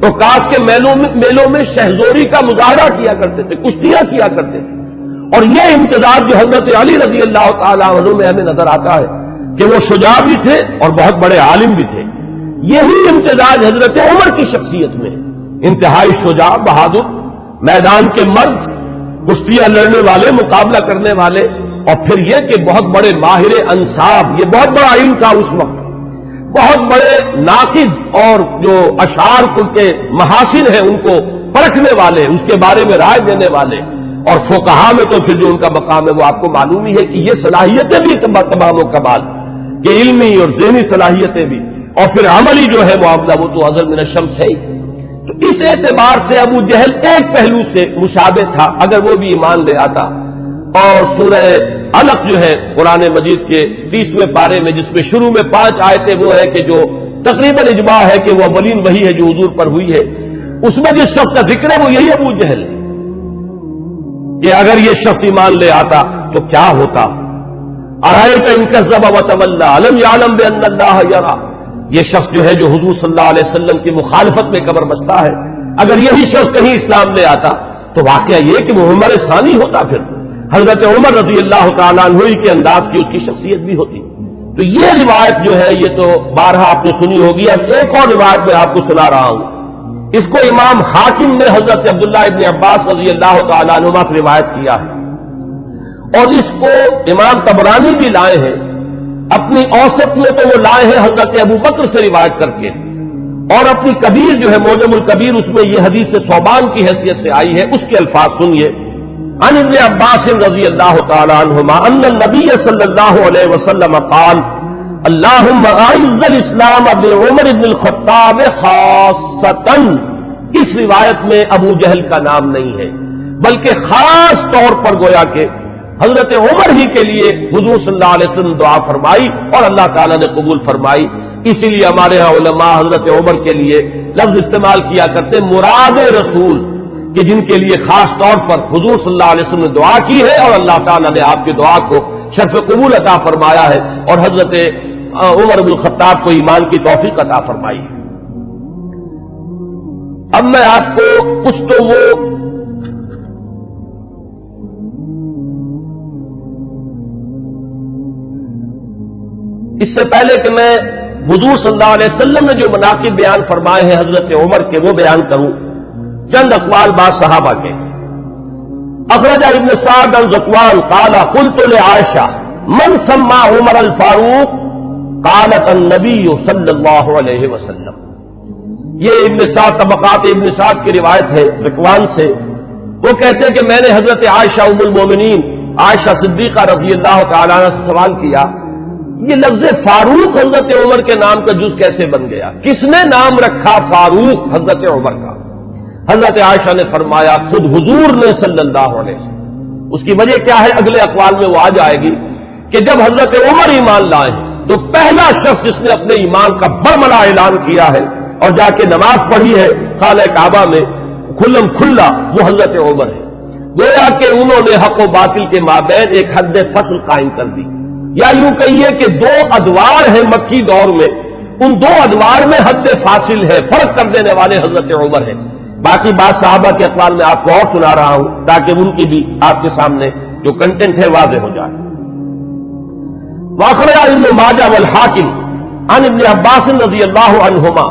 تو کاش کے میلوں میں شہزوری کا مظاہرہ کیا کرتے تھے، کشتیاں کیا کرتے تھے۔ اور یہ امتزاج جو حضرت علی رضی اللہ تعالیٰ عنہ میں ہمیں نظر آتا ہے کہ وہ شجاع بھی تھے اور بہت بڑے عالم بھی تھے، یہی امتزاج حضرت عمر کی شخصیت میں، انتہائی شجاع، بہادر، میدان کے مرد، کشتیاں لڑنے والے، مقابلہ کرنے والے، اور پھر یہ کہ بہت بڑے ماہر انصاب، یہ بہت بڑا علم تھا اس وقت، بہت بڑے ناقد اور جو اشعار کے محاسن ہیں ان کو پرکھنے والے، اس کے بارے میں رائے دینے والے، اور فقہا میں تو پھر جو ان کا مقام ہے وہ آپ کو معلوم ہی ہے کہ یہ صلاحیتیں بھی تمام و کمال، کہ علمی اور ذہنی صلاحیتیں بھی، اور پھر عملی جو ہے معاملہ وہ تو ازل من الشمس ہے ہی۔ تو اس اعتبار سے ابو جہل ایک پہلو سے مشابہ تھا اگر وہ بھی ایمان لے آتا. اور سورہ علق جو ہے قرآن مجید کے 30ویں پارے میں، جس میں شروع میں 5 آیتیں وہ ہے کہ جو تقریباً اجماع ہے کہ وہ اولین وحی ہے جو حضور پر ہوئی ہے، اس میں جس شخص کا ذکر ہے وہ یہی ابو جہل ہے کہ اگر یہ شخص ایمان لے آتا تو کیا ہوتا. ارأیت ان کذب وتولی الم یعلم بان اللہ یری، یہ شخص جو ہے جو حضور صلی اللہ علیہ وسلم کی مخالفت میں کمر بستہ ہے، اگر یہی شخص کہیں اسلام لے آتا تو واقعہ یہ کہ وہ عمر ثانی ہوتا، پھر حضرت عمر رضی اللہ تعالیٰ عنہ کے انداز کی اس کی شخصیت بھی ہوتی. تو یہ روایت جو ہے یہ تو بارہا آپ نے سنی ہوگی. اب ایک اور روایت میں آپ کو سنا رہا ہوں. اس کو امام حاکم نے حضرت عبداللہ ابن عباس رضی اللہ تعالیٰ عنہما سے روایت کیا ہے، اور اس کو امام طبرانی بھی لائے ہیں اپنی اوسط میں، تو وہ لائے ہیں حضرت ابو بکر سے روایت کر کے، اور اپنی کبیر جو ہے معجم الکبیر اس میں یہ حدیث ثوبان کی حیثیت سے آئی ہے. اس کے الفاظ سنیے. عن ابن عباس رضی اللہ تعالی عنہما ان النبی صلی اللہ علیہ وسلم قال اللہم اعز الاسلام بعمر بن الخطاب خاصتا. اس روایت میں ابو جہل کا نام نہیں ہے، بلکہ خاص طور پر گویا کہ حضرت عمر ہی کے لیے حضور صلی اللہ علیہ وسلم دعا فرمائی اور اللہ تعالیٰ نے قبول فرمائی. اسی لیے ہمارے ہاں علماء حضرت عمر کے لیے لفظ استعمال کیا کرتے مراد رسول، کہ جن کے لیے خاص طور پر حضور صلی اللہ علیہ وسلم نے دعا کی ہے اور اللہ تعالیٰ نے آپ کی دعا کو شرف قبول عطا فرمایا ہے اور حضرت عمر بن الخطاب کو ایمان کی توفیق عطا فرمائی. اب میں آپ کو کچھ تو وہ اس سے پہلے کہ میں حضور صلی اللہ علیہ وسلم نے جو مناقب بیان فرمائے ہیں حضرت عمر کے وہ بیان کروں، چند اقوال بعض صحابہ کے. اخرج ابن سعد عن ذکوان قال قلت لعائشہ من سمى عمر الفاروق قالت النبی صلی اللہ علیہ وسلم. یہ ابن سعد طبقات ابن سعد کی روایت ہے ذکوان سے. وہ کہتے ہیں کہ میں نے حضرت عائشہ ام المومنین عائشہ صدیقہ رضی اللہ تعالیٰ عنہ سے سوال کیا یہ لفظ فاروق حضرت عمر کے نام کا جز کیسے بن گیا، کس نے نام رکھا فاروق حضرت عمر کا. حضرت عائشہ نے فرمایا خود حضور نے صلی اللہ علیہ وسلم. اس کی وجہ کیا ہے اگلے اقوال میں وہ آ جائے گی کہ جب حضرت عمر ایمان لائے تو پہلا شخص جس نے اپنے ایمان کا برملا اعلان کیا ہے اور جا کے نماز پڑھی ہے خانہ کعبہ میں کھلم کھلا وہ حضرت عمر ہے. گویا کہ انہوں نے حق و باطل کے مابین ایک حد فصل قائم کر دی، یا یوں کہیے کہ 2 ادوار ہیں مکی دور میں، ان 2 ادوار میں حد فاصل ہے، فرق کر دینے والے حضرت عمر ہیں. باقی بات صحابہ کے اقوال میں آپ کو اور سنا رہا ہوں تاکہ ان کی بھی آپ کے سامنے جو کنٹینٹ ہے واضح ہو جائے. واخرج ابن ماجہ والحاکم عن ابن عباس رضی اللہ عنہما.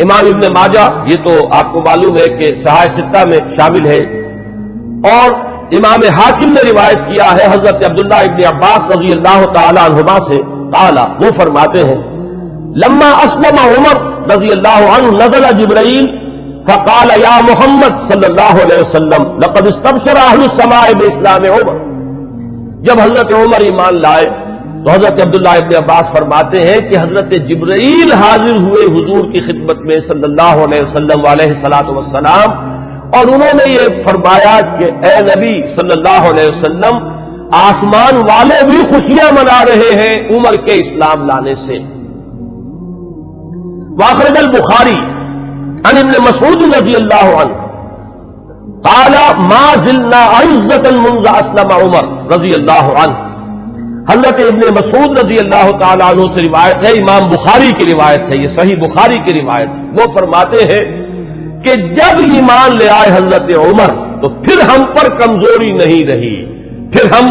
امام ابن ماجہ یہ تو آپ کو معلوم ہے کہ صحاح ستہ میں شامل ہے، اور امام حاکم نے روایت کیا ہے حضرت عبداللہ ابن عباس رضی اللہ تعالی عنہما سے قال، وہ فرماتے ہیں لما اسلم عمر رضی اللہ عنہ نزل جبرائیل فقال یا محمد صلی اللہ علیہ وسلم لقد استبشر اہل السماء باسلام عمر. جب حضرت عمر ایمان لائے تو حضرت عبداللہ ابن عباس فرماتے ہیں کہ حضرت جبرائیل حاضر ہوئے حضور کی خدمت میں صلی اللہ علیہ وسلم علیہ الصلوۃ والسلام، اور انہوں نے یہ فرمایا کہ اے نبی صلی اللہ علیہ وسلم آسمان والے بھی خوشیاں منا رہے ہیں عمر کے اسلام لانے سے. واخرج البخاری عن ابن مسعود رضی اللہ عنہ قال ما زلنا عزة منذ اسلم عمر رضی اللہ عنہ. حضرت ابن مسعود رضی اللہ تعالیٰ عنہ سے روایت ہے، امام بخاری کی روایت ہے، یہ صحیح بخاری کی روایت. وہ فرماتے ہیں کہ جب ایمان لے آئے حضرت عمر تو پھر ہم پر کمزوری نہیں رہی، پھر ہم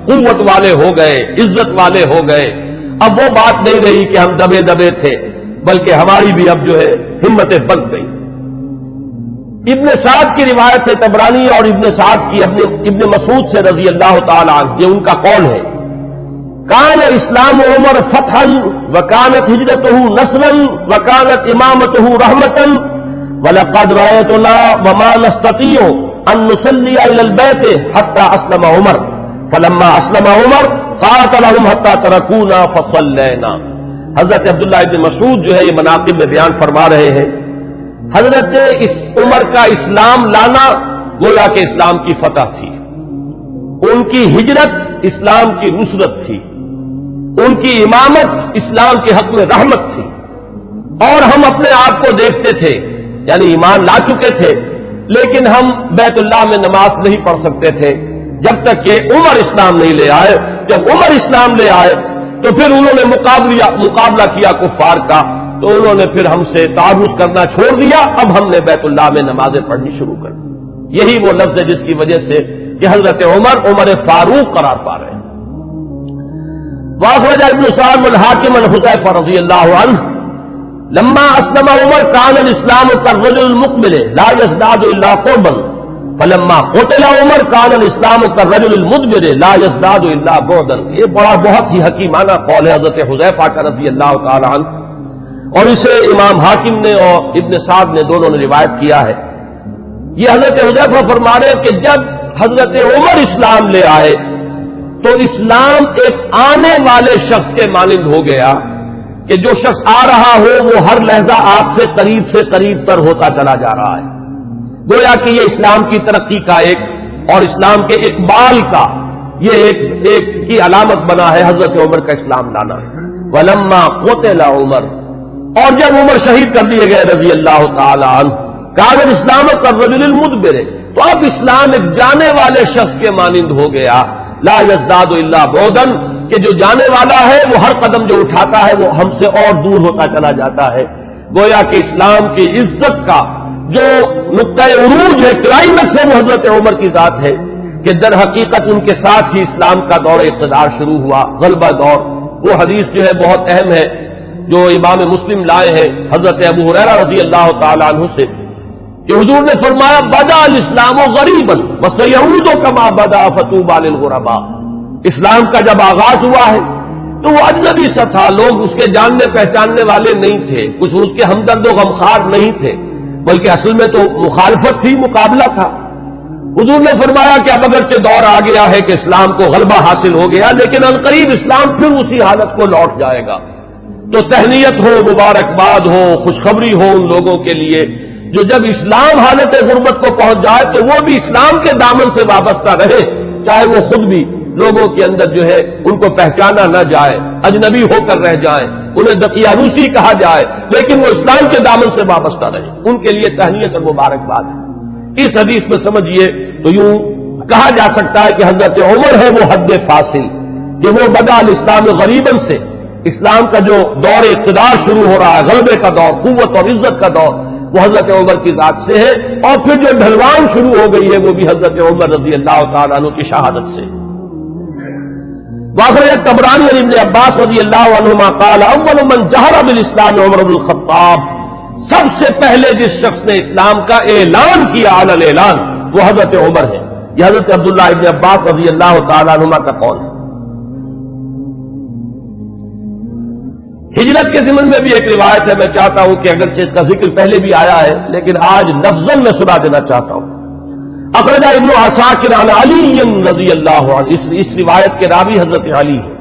قوت والے ہو گئے، عزت والے ہو گئے. اب وہ بات نہیں رہی کہ ہم دبے دبے تھے، بلکہ ہماری بھی اب جو ہے ہمتیں بن گئی. ابن سعد کی روایت ہے طبرانی اور ابن سعد کی ابن مسعود سے رضی اللہ تعالی عنہ، یہ ان کا قول ہے. کان اسلام عمر فتحا وکانت ہجرتہ نصرا وکانت امامتہ رحمتا وَلَقَدْ رَأَيْتُنَا وَمَا نَسْتَطِيعُ أَن نُّصَلِّيَ إِلَى الْبَيْتِ حَتَّى أَسْلَمَ عُمَرُ فَلَمَّا أَسْلَمَ عُمَرُ قَاتَلَهُمْ حَتَّى تَرَكُونَا فَصَلَّيْنَا. حضرت عبداللہ ابن مسعود جو ہے یہ مناقب میں بیان فرما رہے ہیں حضرت عمر کا اسلام لانا گویا کہ اسلام کی فتح تھی، ان کی ہجرت اسلام کی نصرت تھی، ان کی امامت اسلام کے حق میں رحمت تھی، اور ہم اپنے آپ کو دیکھتے تھے، یعنی ایمان لا چکے تھے لیکن ہم بیت اللہ میں نماز نہیں پڑھ سکتے تھے جب تک کہ عمر اسلام نہیں لے آئے۔ جب عمر اسلام لے آئے تو پھر انہوں نے مقابلہ کیا کفار کا، تو انہوں نے پھر ہم سے تعارض کرنا چھوڑ دیا، اب ہم نے بیت اللہ میں نمازیں پڑھنی شروع کر دی۔ یہی وہ لفظ ہے جس کی وجہ سے کہ حضرت عمر فاروق قرار پا رہے ہیں۔ واخرج ابن سعد الحاکم عن حذیفہ رضی اللہ عنہ لما اسلم عمر كان الاسلام كالرجل المقبل لا يزداد الا قربا فلما قتل عمر كان الاسلام كالرجل المدبر لا يزداد الا بعدا۔ یہ بہت ہی حکیمانہ قول ہے حضرت حذیفہ کا رضی اللہ تعالی عنہ، اور اسے امام حاکم نے اور ابن سعد نے دونوں نے روایت کیا ہے۔ یہ حضرت حذیفہ فرما رہے ہیں کہ جب حضرت عمر اسلام لے آئے تو اسلام ایک آنے والے شخص کے مانند ہو گیا کہ جو شخص آ رہا ہو وہ ہر لحظہ آپ سے قریب تر ہوتا چلا جا رہا ہے۔ گویا کہ یہ اسلام کی ترقی کا ایک اور اسلام کے اقبال کا یہ ایک کی علامت بنا ہے حضرت عمر کا اسلام لانا۔ ولما قتل عمر، اور جب عمر شہید کر دیے گئے رضی اللہ تعالی عنہ، کان الاسلام كالرجل المدبر، تو اب اسلام ایک جانے والے شخص کے مانند ہو گیا، لا يزداد الا بعدا، کہ جو جانے والا ہے وہ ہر قدم جو اٹھاتا ہے وہ ہم سے اور دور ہوتا چلا جاتا ہے۔ گویا کہ اسلام کی عزت کا جو نقطۂ عروج ہے، کلائمیکس ہے، وہ حضرت عمر کی ذات ہے کہ در حقیقت ان کے ساتھ ہی اسلام کا دور اقتدار شروع ہوا، غلبہ دور۔ وہ حدیث جو ہے بہت اہم ہے جو امام مسلم لائے ہیں حضرت ابو ہریرہ رضی اللہ تعالی عنہ سے کہ حضور نے فرمایا بدا الاسلام غریبا وسیعود کما بدا فطوبى للغرباء۔ اسلام کا جب آغاز ہوا ہے تو وہ اجنبی سا تھا، لوگ اس کے جاننے پہچاننے والے نہیں تھے، کچھ اس کے ہمدرد و غمخوار نہیں تھے، بلکہ اصل میں تو مخالفت تھی، مقابلہ تھا۔ حضور نے فرمایا کہ اب اگرچہ دور آ گیا ہے کہ اسلام کو غلبہ حاصل ہو گیا، لیکن عنقریب اسلام پھر اسی حالت کو لوٹ جائے گا۔ تو تہنیت ہو، مبارکباد ہو، خوشخبری ہو ان لوگوں کے لیے جو جب اسلام حالت غربت کو پہنچ جائے تو وہ بھی اسلام کے دامن سے وابستہ رہے، چاہے وہ خود بھی لوگوں کے اندر جو ہے ان کو پہچانا نہ جائے، اجنبی ہو کر رہ جائیں، انہیں دقیانوسی کہا جائے، لیکن وہ اسلام کے دامن سے وابستہ رہے، ان کے لیے تہنیت اور مبارکباد ہے۔ اس حدیث میں سمجھیے تو یوں کہا جا سکتا ہے کہ حضرت عمر ہے وہ حد فاصل کہ وہ بدا الاسلام غریباً سے اسلام کا جو دور اقتدار شروع ہو رہا ہے، غلبے کا دور، قوت اور عزت کا دور، وہ حضرت عمر کی ذات سے ہے، اور پھر جو ڈھلوان شروع ہو گئی ہے وہ بھی حضرت عمر رضی اللہ تعالیٰ عنہ کی شہادت سے۔ واخرج الطبرانی عن ابن عباس رضی اللہ عنہما قال اول من جہر بالاسلام عمر بن الخطاب، سب سے پہلے جس شخص نے اسلام کا اعلان کیا علی الاعلان وہ حضرت عمر ہے۔ یہ حضرت عبداللہ ابن عباس رضی اللہ تعالیٰ عنہما کا قول ہے۔ ہجرت کے ضمن میں بھی ایک روایت ہے، میں چاہتا ہوں کہ اگرچہ اس کا ذکر پہلے بھی آیا ہے لیکن آج لفظاً میں سنا دینا چاہتا ہوں۔ اخرج ابن عساکر عن علی رضی اللہ عنہ، اس روایت کے راوی حضرت علی ہیں۔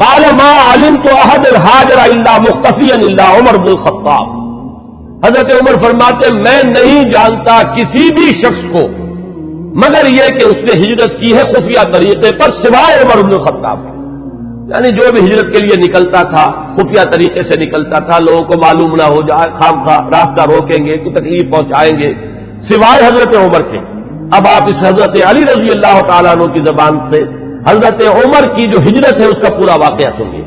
قال ما علمت احد الحاجر الا مختفیا الا عمر بن الخطاب، حضرت عمر فرماتے میں نہیں جانتا کسی بھی شخص کو مگر یہ کہ اس نے ہجرت کی ہے خفیہ طریقے پر سوائے عمر بن الخطاب، یعنی جو بھی ہجرت کے لیے نکلتا تھا خفیہ طریقے سے نکلتا تھا، لوگوں کو معلوم نہ ہو جائے، خام خواہ راستہ روکیں گے، کوئی تکلیف پہنچائیں گے، سوائے حضرت عمر کے۔ اب آپ اس حضرت علی رضی اللہ تعالیٰ عنہ کی زبان سے حضرت عمر کی جو ہجرت ہے اس کا پورا واقعہ سنیے۔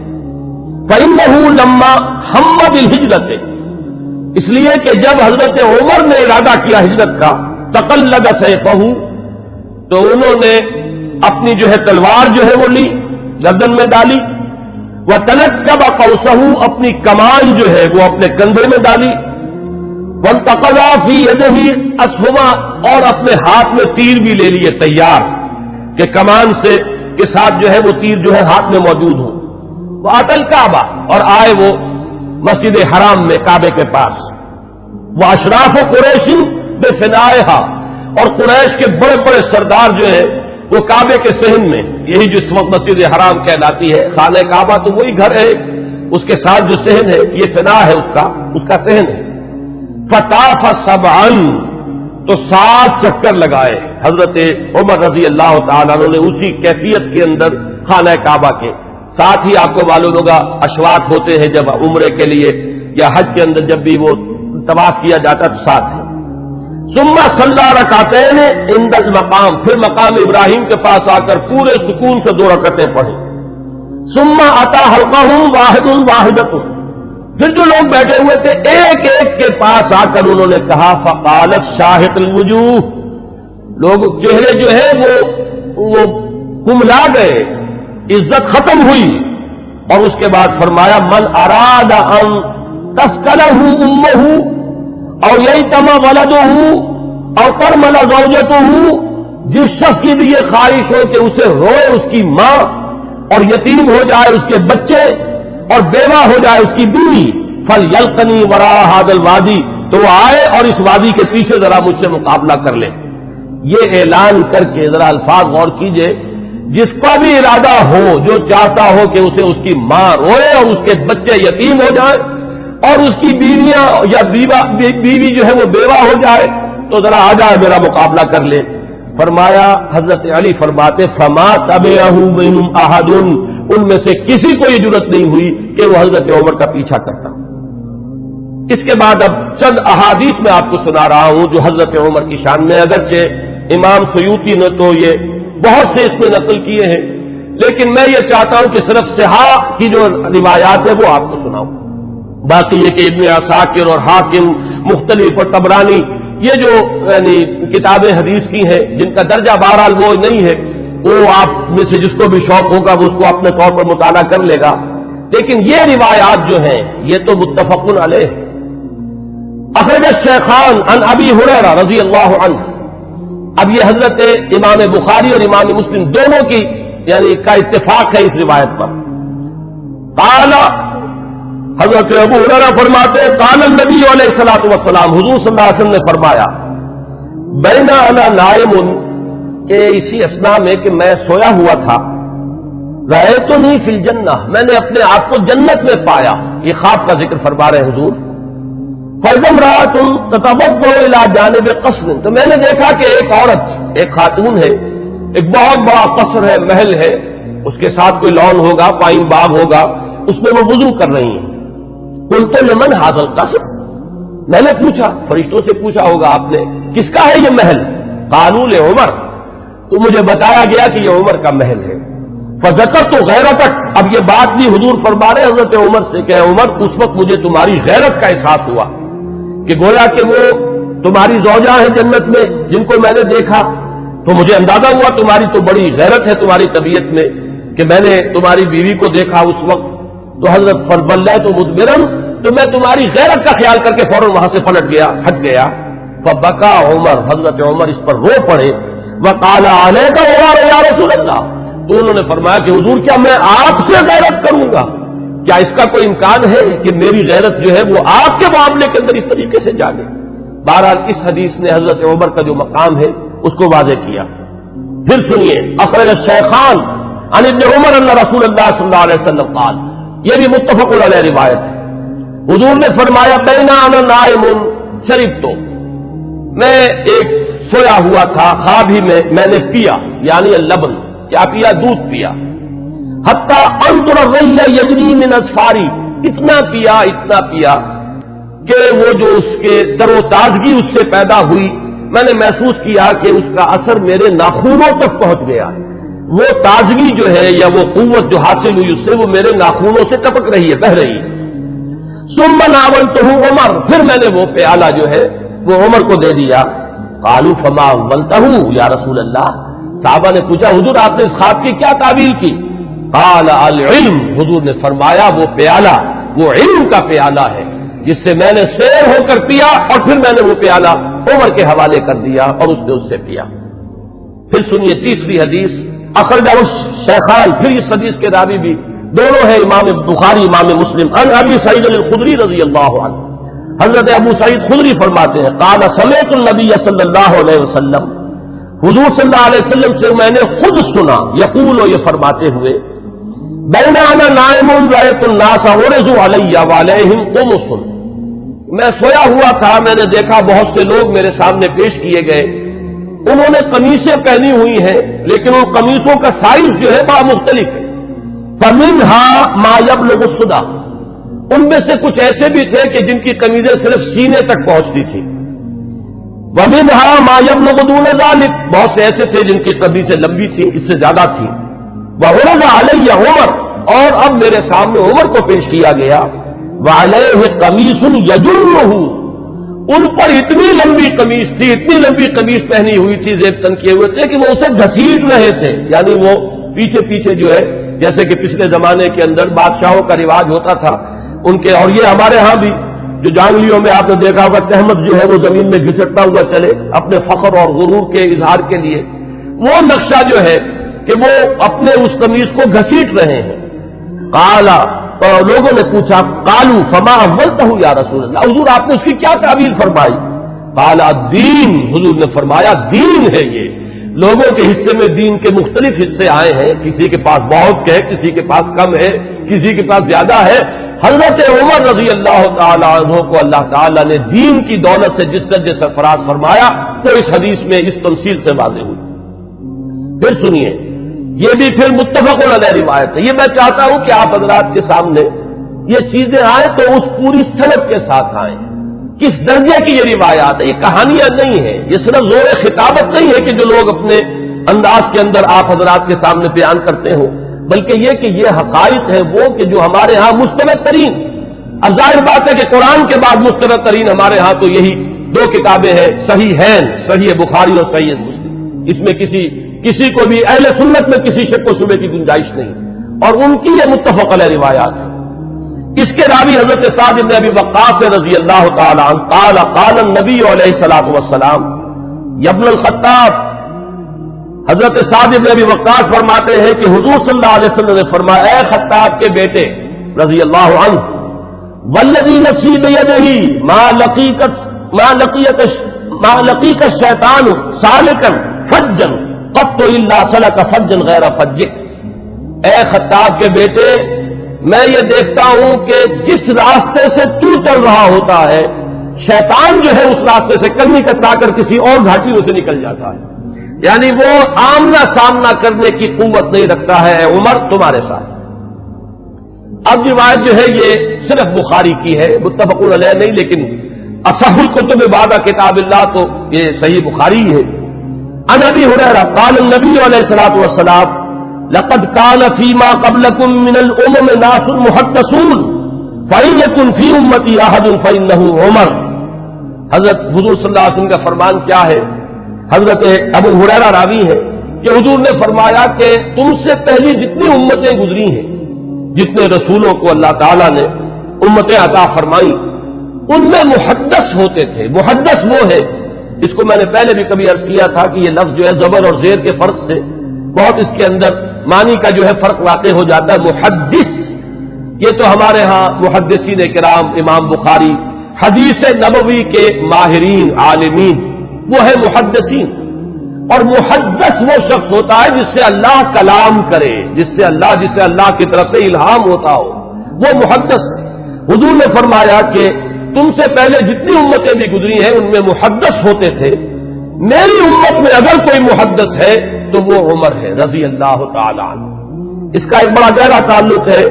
فَإِنَّهُ لَمَّا هَمَّ بِالْهِجْرَةِ، اس لیے کہ جب حضرت عمر نے ارادہ کیا ہجرت کا، تَقَلَّدَ سَيْفَهُ، تو انہوں نے اپنی جو ہے تلوار جو ہے وہ لی، گردن میں ڈالی، وَتَنَكَّبَ قَوْسَهُ، اپنی کمان جو ہے وہ اپنے کندھے میں ڈالی، وَانْتَقَضَ فِي يَدِهِ أَسْهُمًا، اور اپنے ہاتھ میں تیر بھی لے لیے تیار کہ کمان سے کے ساتھ جو ہے وہ تیر جو ہے ہاتھ میں موجود ہو۔ وَأَتَى الْكَعْبَةَ، اور آئے وہ مسجد حرام میں کعبے کے پاس، وَأَشْرَافُ قُرَيْشٍ بِفِنَائِهَا، اور قریش کے بڑے بڑے سردار جو ہے وہ کعبے کے صحن میں، یہی جس وقت مسجد حرام کہلاتی ہے، خانہ کعبہ تو وہی گھر ہے، اس کے ساتھ جو صحن ہے یہ فنا ہے اس کا صحن ہے۔ فطاف سبعا، تو 7 چکر لگائے حضرت عمر رضی اللہ تعالیٰ عنہ نے اسی کیفیت کے اندر خانہ کعبہ کے. ساتھ ہی آپ کو معلوم ہوگا اشواط ہوتے ہیں جب عمرے کے لیے یا حج کے اندر جب بھی وہ طواف کیا جاتا تو ساتھ ہے. ثم صلی رکعتین عند المقام، پھر مقام ابراہیم کے پاس آ کر پورے سکون سے 2 رکعتیں پڑھی. ثم اتی حلقہم واحد واحدۃ، پھر جو لوگ بیٹھے ہوئے تھے ایک ایک کے پاس آ کر انہوں نے کہا فقالت شاہد الوجوہ، لوگ چہرے جو ہے وہ کملا گئے، عزت ختم ہوئی. اور اس کے بعد فرمایا من اراد ان تسکنہ امہ او ییتم ولدہ او ترمل زوجتہ، جس شخص کی بھی یہ خواہش ہو کہ اسے روئے اس کی ماں اور یتیم ہو جائے اس کے بچے اور بیوہ ہو جائے اس کی بیوی، فلیلقنی وراء ھذا الوادی، تو وہ آئے اور اس وادی کے پیچھے ذرا مجھ سے مقابلہ کر لے. یہ اعلان کر کے ذرا الفاظ غور کیجئے، جس کا بھی ارادہ ہو، جو چاہتا ہو کہ اسے اس کی ماں روئے اور اس کے بچے یتیم ہو جائیں اور اس کی بیویاں یا بیوی جو ہے وہ بیوہ ہو جائے، تو ذرا آ جائے میرا مقابلہ کر لے. فرمایا حضرت علی فرماتے فما تبعہ منہم احد، ان میں سے کسی کو یہ جرأت نہیں ہوئی کہ وہ حضرت عمر کا پیچھا کرتا. اس کے بعد اب چند احادیث میں آپ کو سنا رہا ہوں جو حضرت عمر کی شان میں، اگرچہ امام سیوطی نے تو یہ بہت سے اس میں نقل کیے ہیں، لیکن میں یہ چاہتا ہوں کہ صرف صحاح کی جو روایات ہے وہ آپ کو سناؤں. باقی یہ کہ ابن عساکر اور حاکم مختلف اور طبرانی یہ جو یعنی کتابیں حدیث کی ہیں جن کا درجہ بہرحال وہ نہیں ہے، وہ آپ میں سے جس کو بھی شوق ہوگا وہ اس کو اپنے طور پر مطالعہ کر لے گا. لیکن یہ روایات جو ہیں یہ تو متفق علیہ. اخرج الشیخان عن ابی ہریرہ رضی اللہ عنہ، اب یہ حضرت امام بخاری اور امام مسلم دونوں کی یعنی کا اتفاق ہے اس روایت پر. قال، حضرت ابو ہریرہ فرماتے ہیں قال النبی علیہ الصلوۃ والسلام، حضور صلی اللہ علیہ وسلم نے فرمایا بین انا نائم، کہ اسی اثناء میں کہ میں سویا ہوا تھا، رأیتنی فی الجنہ، میں نے اپنے آپ کو جنت میں پایا. یہ خواب کا ذکر فرما رہے حضور. فَإِذَا امْرَأَةٌ تَتَوَجَّهُ إِلَىٰ جَانِبِ قَصْرٍ، تو میں نے دیکھا کہ ایک عورت، ایک خاتون ہے، ایک بہت بڑا قصر ہے، محل ہے، اس کے ساتھ کوئی لان ہوگا، پائن باغ ہوگا، اس میں وہ وضو کر رہی ہیں. قُلْتُ لِمَنْ هَٰذَا الْقَصْرُ، میں نے پوچھا، فرشتوں سے پوچھا ہوگا آپ نے، کس کا ہے یہ محل؟ قالوا لعمر، تو مجھے بتایا گیا کہ یہ عمر کا محل ہے. فذکرت غیرتک، اب یہ بات بھی حضور فرما رہے حضرت عمر سے کہ عمر اس وقت مجھے تمہاری غیرت کا احساس ہوا کہ گویا کہ وہ تمہاری زوجہ ہیں جنت میں جن کو میں نے دیکھا، تو مجھے اندازہ ہوا تمہاری تو بڑی غیرت ہے تمہاری طبیعت میں کہ میں نے تمہاری بیوی کو دیکھا اس وقت. تو حضرت فرمایا تو مدبرن، تو میں تمہاری غیرت کا خیال کر کے فوراً وہاں سے پلٹ گیا، ہٹ گیا. فبکا عمر، حضرت عمر اس پر رو پڑے. وقال علیک غبار یا رسول اللہ، تو انہوں نے فرمایا کہ حضور کیا میں آپ سے غیرت کروں گا؟ کیا اس کا کوئی امکان ہے کہ میری غیرت جو ہے وہ آپ کے معاملے کے اندر اس طریقے سے جاگے؟ بہرحال اس حدیث نے حضرت عمر کا جو مقام ہے اس کو واضح کیا. پھر سنیے، اخرج الشیخان عن ابن عمر ان رسول اللہ صلی اللہ علیہ وسلم قال، یہ بھی متفق علیہ روایت ہے. حضور نے فرمایا بین انا نائم شربت، میں ایک سویا ہوا تھا، خواب ہی میں نے پیا، یعنی اللبن، کیا پیا؟ دودھ پیا. حتی انظر الرجل یجری من اظفاری، اتنا پیا کہ وہ جو اس کے تر و تازگی اس سے پیدا ہوئی، میں نے محسوس کیا کہ اس کا اثر میرے ناخونوں تک پہنچ گیا. وہ تازگی جو ہے یا وہ قوت جو حاصل ہوئی اس سے وہ میرے ناخونوں سے ٹپک رہی ہے، بہہ رہی ہے. ثم ناولتہ عمر، پھر میں نے وہ پیالہ جو ہے وہ عمر کو دے دیا. قالوا فما اولتہ یا رسول اللہ، صحابہ نے پوچھا حضور آپ نے اس خواب کی کیا تعبیر کی؟ قال العلم، حضور نے فرمایا وہ پیالہ وہ علم کا پیالہ ہے جس سے میں نے سیر ہو کر پیا، اور پھر میں نے وہ پیالہ عمر کے حوالے کر دیا اور اس نے اس سے پیا. پھر سنیے تیسری حدیث، اخرجہ الشیخان، پھر اس حدیث کے راوی بھی دونوں ہیں امام بخاری امام مسلم. عن ابی سعید الخدری رضی اللہ عنہ، حضرت ابو سعید خدری فرماتے ہیں قال سمعت النبی صلی اللہ علیہ وسلم، حضور صلی اللہ علیہ وسلم سے میں نے خود سنا یقول، یہ فرماتے ہوئے بین انا نائم رأیت الناس عرضوا علی وعلیہم قمص، میں سویا ہوا تھا، میں نے دیکھا بہت سے لوگ میرے سامنے پیش کیے گئے، انہوں نے قمیصیں پہنی ہوئی ہیں لیکن ان قمیصوں کا سائز جو ہے بڑا مختلف ہے۔ فَمِنْهَا مَا يَبْلُغُ الصُّدَى، ان میں سے کچھ ایسے بھی تھے کہ جن کی قمیضیں صرف سینے تک پہنچتی تھیں۔ وَمِنْهَا مَا يَبْلُغُ دُونَ ذَلِكَ، بہت سے ایسے تھے جن کی قمیضیں لمبی تھیں، اس سے زیادہ تھیں۔ وَعُرِضَ عَلَيَّ عُمَرُ، اور اب میرے سامنے عمر کو پیش کیا گیا۔ وَعَلَيْهِ قَمِيصٌ يَجُرُّهُ، ان پر اتنی لمبی قمیص تھی، اتنی لمبی قمیص پہنی ہوئی تھی، زیب تن کیے ہوئے تھے کہ وہ اسے گھسیٹ رہے تھے، یعنی وہ پیچھے پیچھے جو ہے، جیسے کہ پچھلے زمانے کے اندر بادشاہوں کا رواج ہوتا تھا ان کے، اور یہ ہمارے ہاں بھی جو جانگلیوں میں آپ نے دیکھا ہوگا تہمت جو ہے وہ زمین میں گھسٹتا ہوا چلے اپنے فخر اور غرور کے اظہار کے لیے، وہ نقشہ جو ہے کہ وہ اپنے اس قمیص کو گھسیٹ رہے ہیں۔ قالا، تو لوگوں نے پوچھا، قالوا فما اولتہ یا رسول اللہ، حضور آپ نے اس کی کیا تعبیر فرمائی؟ قالا دین، حضور نے فرمایا دین ہے یہ۔ لوگوں کے حصے میں دین کے مختلف حصے آئے ہیں، کسی کے پاس بہت ہے، کسی کے پاس کم ہے، کسی کے پاس زیادہ ہے۔ حضرت عمر رضی اللہ تعالی عنہ کو اللہ تعالیٰ نے دین کی دولت سے جس درجے سرفراز فرمایا تو اس حدیث میں اس تمثیل سے واضح ہوئی۔ پھر سنیے، یہ بھی پھر متفق علیہ روایت ہے۔ یہ میں چاہتا ہوں کہ آپ حضرات کے سامنے یہ چیزیں آئیں تو اس پوری سند کے ساتھ آئیں، کس درجے کی یہ روایات ہے، یہ کہانیاں نہیں ہیں، یہ صرف زور خطابت نہیں ہے کہ جو لوگ اپنے انداز کے اندر آپ حضرات کے سامنے بیان کرتے ہوں، بلکہ یہ کہ یہ حقائق ہے وہ کہ جو ہمارے ہاں مستند ترین، اب ظاہر بات ہے کہ قرآن کے بعد مستند ترین ہمارے ہاں تو یہی دو کتابیں ہیں، صحیحین، صحیح بخاری اور صحیح مسلم، اس میں کسی کو بھی اہل سنت میں کسی شک و شبے کی گنجائش نہیں، اور ان کی یہ متفق علیہ روایات ہے۔ اس کے راوی حضرت سعد بن ابی وقاص رضی اللہ تعالی عنہ قال قال النبی علیہ الصلوۃ والسلام یا ابن الخطاب، حضرت سعد بن ابی وقاص فرماتے ہیں کہ حضور صلی اللہ علیہ وسلم نے فرمایا، اے خطاب کے بیٹے رضی اللہ عنہ، والذی نفسی بیدہ ما لقیک الشیطان سالکا فجا قط الا سلک فجا غیر فجک، اے خطاب کے بیٹے میں یہ دیکھتا ہوں کہ جس راستے سے تو چل رہا ہوتا ہے شیطان جو ہے اس راستے سے کمی کترا کر کسی اور گھاٹی سے نکل جاتا ہے، یعنی وہ آمنا سامنا کرنے کی قوت نہیں رکھتا ہے اے عمر تمہارے ساتھ۔ اب روایت جو ہے یہ صرف بخاری کی ہے، متفق علیہ نہیں، لیکن اصح الکتب بعد کتاب اللہ تو یہ صحیح بخاری ہے۔ عن ابی ہریرہ قال النبی علیہ الصلوۃ والسلام لقد كان فيما قبلكم من الامم ناس محدثون فإن يكن في امتي احد فإنه عمر، حضرت حضور صلی اللہ علیہ وسلم کا فرمان کیا ہے؟ حضرت ابو ہریرہ راوی ہے کہ حضور نے فرمایا کہ تم سے پہلی جتنی امتیں گزری ہیں، جتنے رسولوں کو اللہ تعالیٰ نے امتیں عطا فرمائی، ان میں محدث ہوتے تھے۔ محدث وہ ہے، اس کو میں نے پہلے بھی کبھی عرض کیا تھا کہ یہ لفظ جو ہے زبر اور زیر کے فرق سے بہت اس کے اندر معنی کا جو ہے فرق واقع ہو جاتا ہے۔ محدث یہ تو ہمارے ہاں محدثین کرام، امام بخاری، حدیث نبوی کے ماہرین عالمین وہ ہے محدثین، اور محدث وہ شخص ہوتا ہے جس سے اللہ کلام کرے، جسے اللہ کی طرف سے الہام ہوتا ہو، وہ محدث۔ حضور نے فرمایا کہ تم سے پہلے جتنی امتیں بھی گزری ہیں ان میں محدث ہوتے تھے، میری امت میں اگر کوئی محدث ہے تو وہ عمر ہے رضی اللہ تعالی عنہ۔ اس کا ایک بڑا گہرا تعلق ہے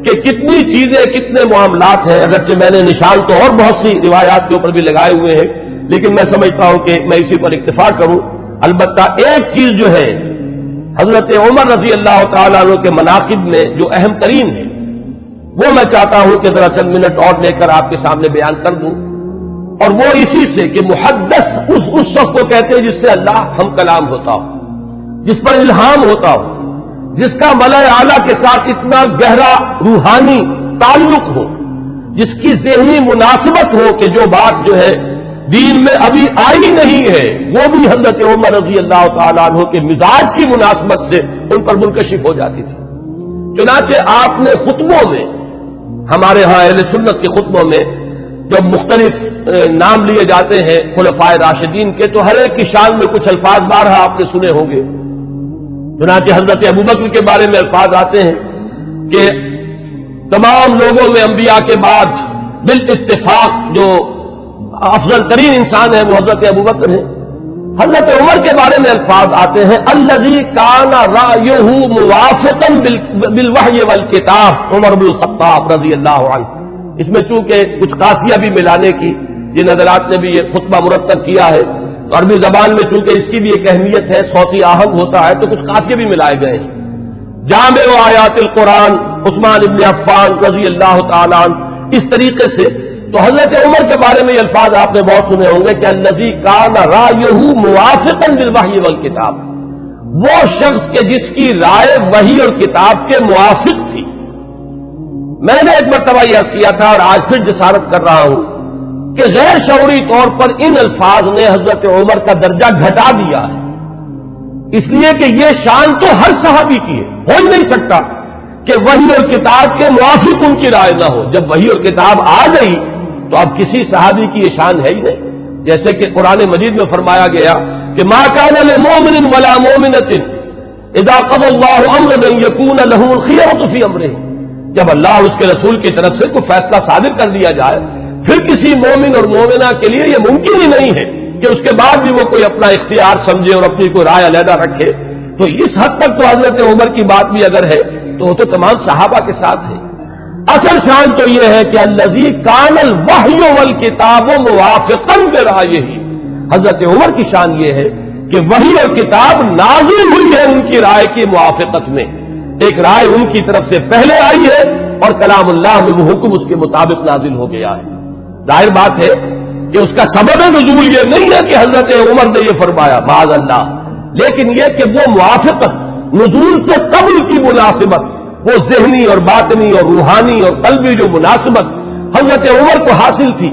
کہ کتنی چیزیں، کتنے معاملات ہیں، اگرچہ میں نے نشان تو اور بہت سی روایات کے اوپر بھی لگائے ہوئے ہیں، لیکن میں سمجھتا ہوں کہ میں اسی پر اکتفا کروں۔ البتہ ایک چیز جو ہے حضرت عمر رضی اللہ تعالیٰ عنہ کے مناقب میں جو اہم ترین ہے وہ میں چاہتا ہوں کہ ذرا چند منٹ اور لے کر آپ کے سامنے بیان کر دوں، اور وہ اسی سے کہ محدث اس شخص کو کہتے ہیں جس سے اللہ ہم کلام ہوتا ہو، جس پر الہام ہوتا ہو، جس کا ملأ اعلیٰ کے ساتھ اتنا گہرا روحانی تعلق ہو، جس کی ذہنی مناسبت ہو کہ جو بات جو ہے دین میں ابھی آئی نہیں ہے وہ بھی حضرت عمر رضی اللہ تعالیٰ عنہ کے مزاج کی مناسبت سے ان پر منکشف ہو جاتی تھی۔ چنانچہ آپ نے خطبوں میں، ہمارے ہاں اہل سنت کے خطبوں میں جب مختلف نام لیے جاتے ہیں خلفائے راشدین کے تو ہر ایک کی شان میں کچھ الفاظ بارہا آپ نے سنے ہوں گے۔ چنانچہ حضرت ابوبکر کے بارے میں الفاظ آتے ہیں کہ تمام لوگوں میں انبیاء کے بعد بالاتفاق جو افضل ترین انسان ہے وہ حضرت ابوبکر ہیں. حضرت عمر کے بارے میں الفاظ آتے ہیں الذی کان رأیہ موافقا بالوحی والکتاب، عمر بن الخطاب رضی اللہ عنہ. اس میں چونکہ کچھ قافیہ بھی ملانے کی جن حضرات نے بھی یہ خطبہ مرتب کیا ہے، عربی زبان میں چونکہ اس کی بھی ایک اہمیت ہے، صوتی آہنگ ہوتا ہے، تو کچھ قافیے بھی ملائے گئے ہیں. جامع آیات القرآن عثمان ابن عفان رضی اللہ تعالیٰ عنہ. اس طریقے سے تو حضرت عمر کے بارے میں یہ الفاظ آپ نے بہت سنے ہوں گے کہ الذی کان رأیہ موافقا بالوحی والکتاب، وہ شخص کے جس کی رائے وحی اور کتاب کے موافق تھی. میں نے ایک مرتبہ یہ عرض کیا تھا اور آج پھر جسارت کر رہا ہوں کہ غیر شعوری طور پر ان الفاظ نے حضرت عمر کا درجہ گھٹا دیا ہے، اس لیے کہ یہ شان تو ہر صحابی کی ہے. ہو ہی نہیں سکتا کہ وحی اور کتاب کے موافق ان کی رائے نہ ہو. جب وحی اور کتاب آ گئی تو اب کسی صحابی کی یہ شان ہے ہی نہیں. جیسے کہ قرآن مجید میں فرمایا گیا کہ ما کان لمؤمن ولا مؤمنۃ اذا قضى الله امرا ان يكون له الخيرة في امره. جب اللہ اور اس کے رسول کی طرف سے کوئی فیصلہ صادر کر دیا جائے پھر کسی مومن اور مومنہ کے لیے یہ ممکن ہی نہیں ہے کہ اس کے بعد بھی وہ کوئی اپنا اختیار سمجھے اور اپنی کوئی رائے علیحدہ رکھے. تو اس حد تک تو حضرت عمر کی بات بھی اگر ہے تو وہ تو تمام صحابہ کے ساتھ ہے. اصل شان تو یہ ہے کہ الذی کان الوحی والکتاب موافقا برأیہ. حضرت عمر کی شان یہ ہے کہ وحی اور کتاب نازل ہوئی ہے ان کی رائے کی موافقت میں. ایک رائے ان کی طرف سے پہلے آئی ہے اور کلام اللہ میں وہ حکم اس کے مطابق نازل ہو گیا ہے. ظاہر بات ہے کہ اس کا سبب نزول یہ نہیں ہے کہ حضرت عمر نے یہ فرمایا معاذ اللہ، لیکن یہ کہ وہ موافقت نزول سے قبل کی مناسبت، وہ ذہنی اور باطنی اور روحانی اور قلبی جو مناسبت حضرت عمر کو حاصل تھی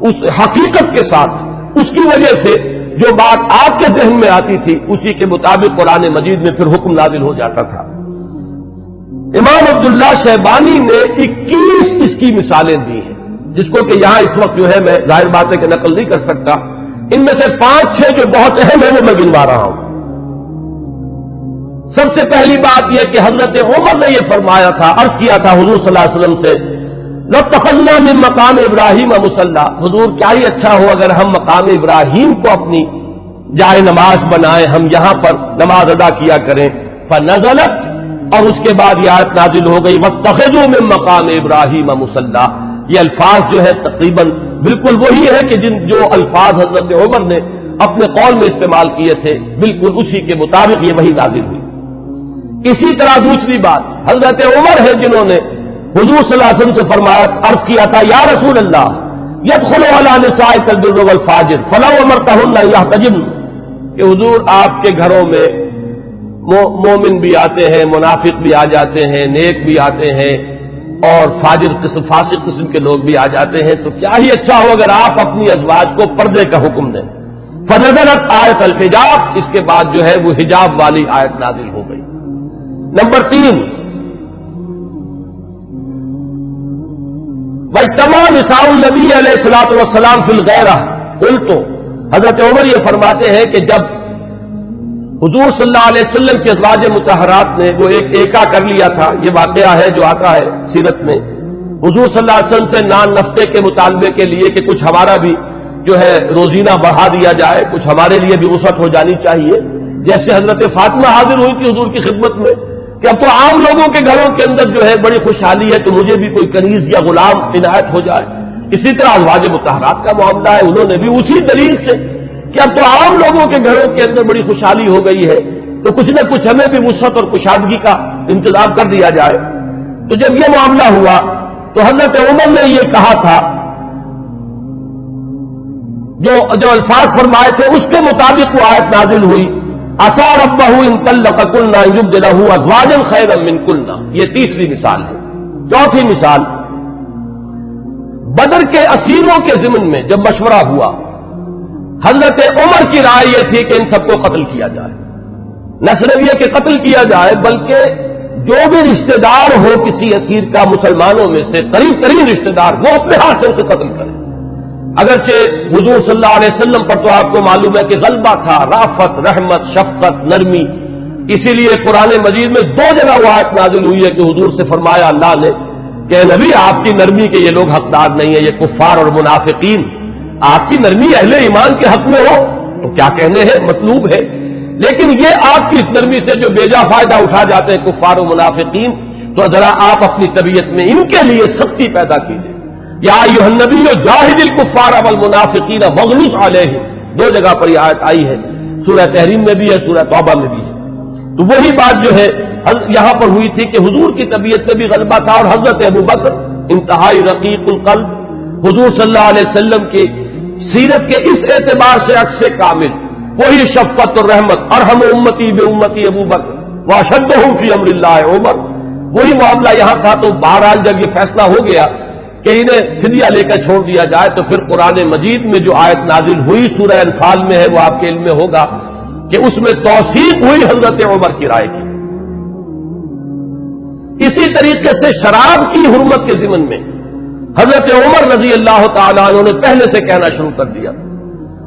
اس حقیقت کے ساتھ، اس کی وجہ سے جو بات آپ کے ذہن میں آتی تھی اسی کے مطابق قرآن مجید میں پھر حکم نازل ہو جاتا تھا. امام عبداللہ شیبانی نے 21 اس کی مثالیں دی ہیں، جس کو کہ یہاں اس وقت جو ہے میں ظاہر بات ہے کہ نقل نہیں کر سکتا. ان میں سے 5-6 جو بہت اہم ہیں وہ میں گنوا رہا ہوں. سب سے پہلی بات یہ کہ حضرت عمر نے یہ فرمایا تھا، عرض کیا تھا حضور صلی اللہ علیہ وسلم سے لَاتَّخَذْنَا مِن مقام ابراہیم مصلی. حضور کیا ہی اچھا ہو اگر ہم مقام ابراہیم کو اپنی جائے نماز بنائیں، ہم یہاں پر نماز ادا کیا کریں. فنزلت، اور اس کے بعد یہ آیت نازل ہو گئی وَاتَّخِذُوا مِن مقام ابراہیم مصلی. یہ الفاظ جو ہے تقریباً بالکل وہی ہے کہ جو الفاظ حضرت عمر نے اپنے قول میں استعمال کیے تھے بالکل اسی کے مطابق یہ وہی نازل ہوئی. اسی طرح دوسری بات حضرت عمر ہے جنہوں نے حضور صلی اللہ علیہ وسلم سے فرمایا، عرض کیا تھا یا رسول اللہ يدخل على نسائك البر والفاجر فلو امرتهن ان يحتجبن، کہ حضور آپ کے گھروں میں مومن بھی آتے ہیں، منافق بھی آ جاتے ہیں، نیک بھی آتے ہیں اور فاسق قسم کے لوگ بھی آ جاتے ہیں، تو کیا ہی اچھا ہو اگر آپ اپنی ازواج کو پردے کا حکم دیں. فنزلت آیت الحجاب، اس کے بعد جو ہے وہ حجاب والی آیت نازل ہو گئی. نمبر 3 واجتماع نساء النبی علیہ الصلوۃ والسلام فی الغیرہ. قلت، حضرت عمر یہ فرماتے ہیں کہ جب حضور صلی اللہ علیہ وسلم کی ازواج مطہرات نے وہ ایک ایکا کر لیا تھا، یہ واقعہ ہے جو آتا ہے سیرت میں، حضور صلی اللہ علیہ وسلم سے نان نفقے کے مطالبے کے لیے کہ کچھ ہمارا بھی جو ہے روزینہ بڑھا دیا جائے، کچھ ہمارے لیے بھی وسعت ہو جانی چاہیے. جیسے حضرت فاطمہ حاضر ہوئی تھی حضور کی خدمت میں کہ اب تو عام لوگوں کے گھروں کے اندر جو ہے بڑی خوشحالی ہے تو مجھے بھی کوئی کنیز یا غلام عنایت ہو جائے. اسی طرح ازواج مطہرات کا معاملہ ہے، انہوں نے بھی اسی دلیل سے کہ اب تو عام لوگوں کے گھروں کے اندر بڑی خوشحالی ہو گئی ہے تو کچھ نہ کچھ ہمیں بھی وسعت اور کشادگی کا انتظام کر دیا جائے. تو جب یہ معاملہ ہوا تو حضرت عمر نے یہ کہا تھا، جو الفاظ فرمائے تھے اس کے مطابق وہ آیت نازل ہوئی عسى ربه ان طلقكن ان يبدله ازواجا خيرا منكن. یہ تیسری مثال ہے. چوتھی مثال، بدر کے اسیروں کے ضمن میں جب مشورہ ہوا حضرت عمر کی رائے یہ تھی کہ ان سب کو قتل کیا جائے. نہ صرف یہ کہ قتل کیا جائے بلکہ جو بھی رشتہ دار ہو کسی اسیر کا مسلمانوں میں سے قریب ترین رشتہ دار وہ اپنے ہاتھ سے اسے قتل کرے. اگرچہ حضور صلی اللہ علیہ وسلم پر تو آپ کو معلوم ہے کہ غلبہ تھا، رافت، رحمت، شفقت، نرمی. اسی لیے قرآن مجید میں 2 جگہ وہ آیت نازل ہوئی ہے کہ حضور سے فرمایا اللہ نے کہ نبی آپ کی نرمی کے یہ لوگ حقدار نہیں ہیں، یہ کفار اور منافقین، آپ کی نرمی اہل ایمان کے حق میں ہو تو کیا کہنے ہیں، مطلوب ہے، لیکن یہ آپ کی اس نرمی سے جو بیجا فائدہ اٹھا جاتے ہیں کفار و منافقین، تو ذرا آپ اپنی طبیعت میں ان کے لیے سختی پیدا کیجیے۔ یا ایھا النبی جاہد الکفار والمنافقین واغلظ علیہم، دو جگہ پر یہ آیت آئی ہے، سورہ تحریم میں بھی ہے، سورہ توبہ میں بھی ہے۔ تو وہی بات جو ہے یہاں پر ہوئی تھی کہ حضور کی طبیعت میں بھی غلبہ تھا، اور حضرت ابوبکر انتہائی رقیق القلب، حضور صلی اللہ علیہ وسلم کی سیرت کے اس اعتبار سے عکس کامل، وہی شفقت اور رحمت، ارحم امتی بامتی ابوبکر واشدہم فی امر اللہ عمر، وہی معاملہ یہاں تھا۔ تو بہرحال جب یہ فیصلہ ہو گیا کہ انہیں فدیہ لے کر چھوڑ دیا جائے، تو پھر قرآن مجید میں جو آیت نازل ہوئی سورہ انفال میں ہے، وہ آپ کے علم میں ہوگا کہ اس میں توثیق ہوئی حضرت عمر کی رائے کی۔ اسی طریقے سے شراب کی حرمت کے ضمن میں حضرت عمر رضی اللہ تعالیٰ عنہ نے پہلے سے کہنا شروع کر دیا،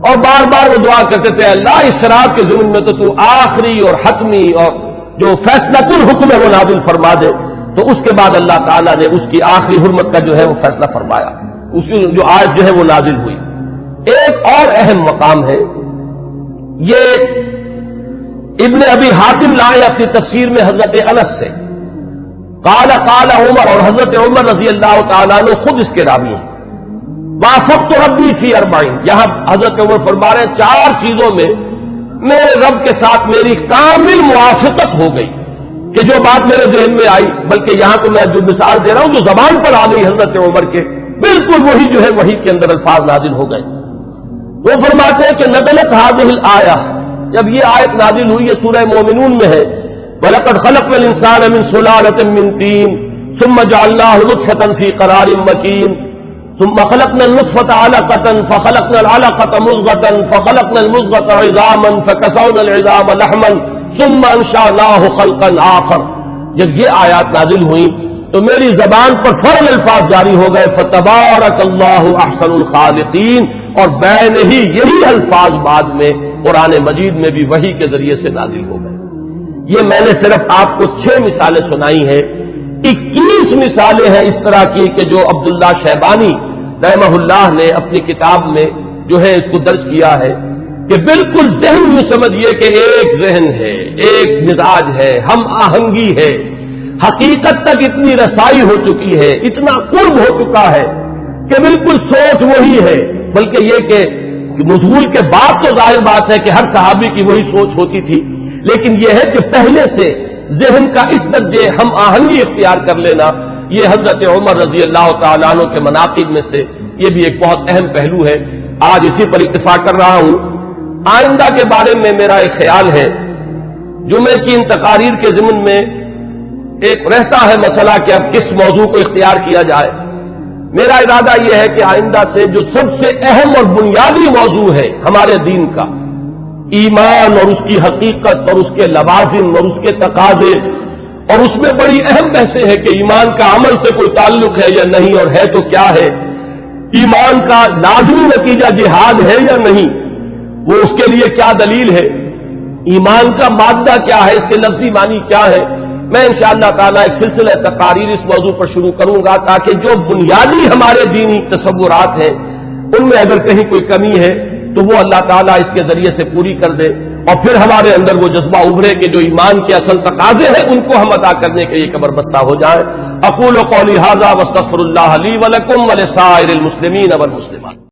اور بار بار وہ دعا کرتے تھے، اللہ اس شراب کے ضمن میں تو آخری اور حتمی اور جو فیصلہ الحکم ہے وہ نازل فرما دے۔ تو اس کے بعد اللہ تعالیٰ نے اس کی آخری حرمت کا جو ہے وہ فیصلہ فرمایا، اس کی جو آیت جو ہے وہ نازل ہوئی۔ ایک اور اہم مقام ہے، یہ ابن ابی حاتم لائے اپنی تفسیر میں حضرت انس سے، قال عمر، اور حضرت عمر رضی اللہ تعالیٰ عنہ خود اس کے راوی ہیں، وافقت ربی فی اربعین، یہاں حضرت عمر فرما رہے ہیں چار چیزوں میں میرے رب کے ساتھ میری کامل موافقت ہو گئی، کہ جو بات میرے ذہن میں آئی، بلکہ یہاں تو میں جو مثال دے رہا ہوں جو زبان پر آ گئی حضرت عمر کے، بالکل وہی جو ہے وہی کے اندر الفاظ نازل ہو گئے۔ وہ فرماتے ہیں کہ نزلت هذه الآیہ، جب یہ آیت نازل ہوئی، یہ سورہ مومنون میں ہے، وَلَقَدْ خَلَقْنَا الْإِنسَانَ مِنْ سُلَالَةٍ مِنْ طِينٍ ثُمَّ جَعَلْنَاهُ نُطْفَةً فِي قَرَارٍ مَكِينٍ ثُمَّ خَلَقْنَا النُّطْفَةَ عَلَقَةً فَخَلَقْنَا الْعَلَقَةَ مُضْغَةً فَخَلَقْنَا الْمُضْغَةَ عِظَامًا فَكَسَوْنَا الْعِظَامَ لَحْمًا ثُمَّ أَنشَأْنَاهُ خَلْقًا آخَرَ۔ جب یہ آیات نازل ہوئی تو میری زبان پر فوراً الفاظ جاری ہو گئے، فَتَبَارَكَ اللَّهُ أَحْسَنُ الْخَالِقِينَ، اور بین ہی یہی الفاظ بعد میں قرآن مجید میں بھی وحی کے ذریعے سے نازل ہو گئے۔ یہ میں نے صرف آپ کو 6 مثالیں سنائی ہیں، 21 مثالیں ہیں اس طرح کی کہ جو عبداللہ شیبانی رحمہ اللہ نے اپنی کتاب میں جو ہے اس کو درج کیا ہے، کہ بالکل ذہن میں سمجھیے کہ ایک ذہن ہے، ایک مزاج ہے، ہم آہنگی ہے، حقیقت تک اتنی رسائی ہو چکی ہے، اتنا قرب ہو چکا ہے کہ بالکل سوچ وہی ہے، بلکہ یہ کہ نزول کے بعد تو ظاہر بات ہے کہ ہر صحابی کی وہی سوچ ہوتی تھی، لیکن یہ ہے کہ پہلے سے ذہن کا اس درجے ہم آہنگی اختیار کر لینا، یہ حضرت عمر رضی اللہ تعالیٰ عنہ کے مناقب میں سے یہ بھی ایک بہت اہم پہلو ہے۔ آج اسی پر اتفاق کر رہا ہوں۔ آئندہ کے بارے میں میرا ایک خیال ہے، جمعے کی ان تقاریر کے ضمن میں ایک رہتا ہے مسئلہ کہ اب کس موضوع کو اختیار کیا جائے۔ میرا ارادہ یہ ہے کہ آئندہ سے جو سب سے اہم اور بنیادی موضوع ہے ہمارے دین کا، ایمان اور اس کی حقیقت اور اس کے لوازم اور اس کے تقاضے، اور اس میں بڑی اہم بحثیں ہیں کہ ایمان کا عمل سے کوئی تعلق ہے یا نہیں، اور ہے تو کیا ہے، ایمان کا لازمی نتیجہ جہاد ہے یا نہیں، وہ اس کے لیے کیا دلیل ہے، ایمان کا مادہ کیا ہے، اس کے لفظی معنی کیا ہے۔ میں انشاءاللہ تعالیٰ ایک سلسلہ تقاریر اس موضوع پر شروع کروں گا، تاکہ جو بنیادی ہمارے دینی تصورات ہیں ان میں اگر کہیں کوئی کمی ہے تو وہ اللہ تعالیٰ اس کے ذریعے سے پوری کر دے، اور پھر ہمارے اندر وہ جذبہ ابھرے کہ جو ایمان کے اصل تقاضے ہیں ان کو ہم ادا کرنے کے لیے کمر بستہ ہو جائیں۔ اقول قولی ھذا واستغفر اللہ لی ولکم ولسائر المسلمین والمسلمات۔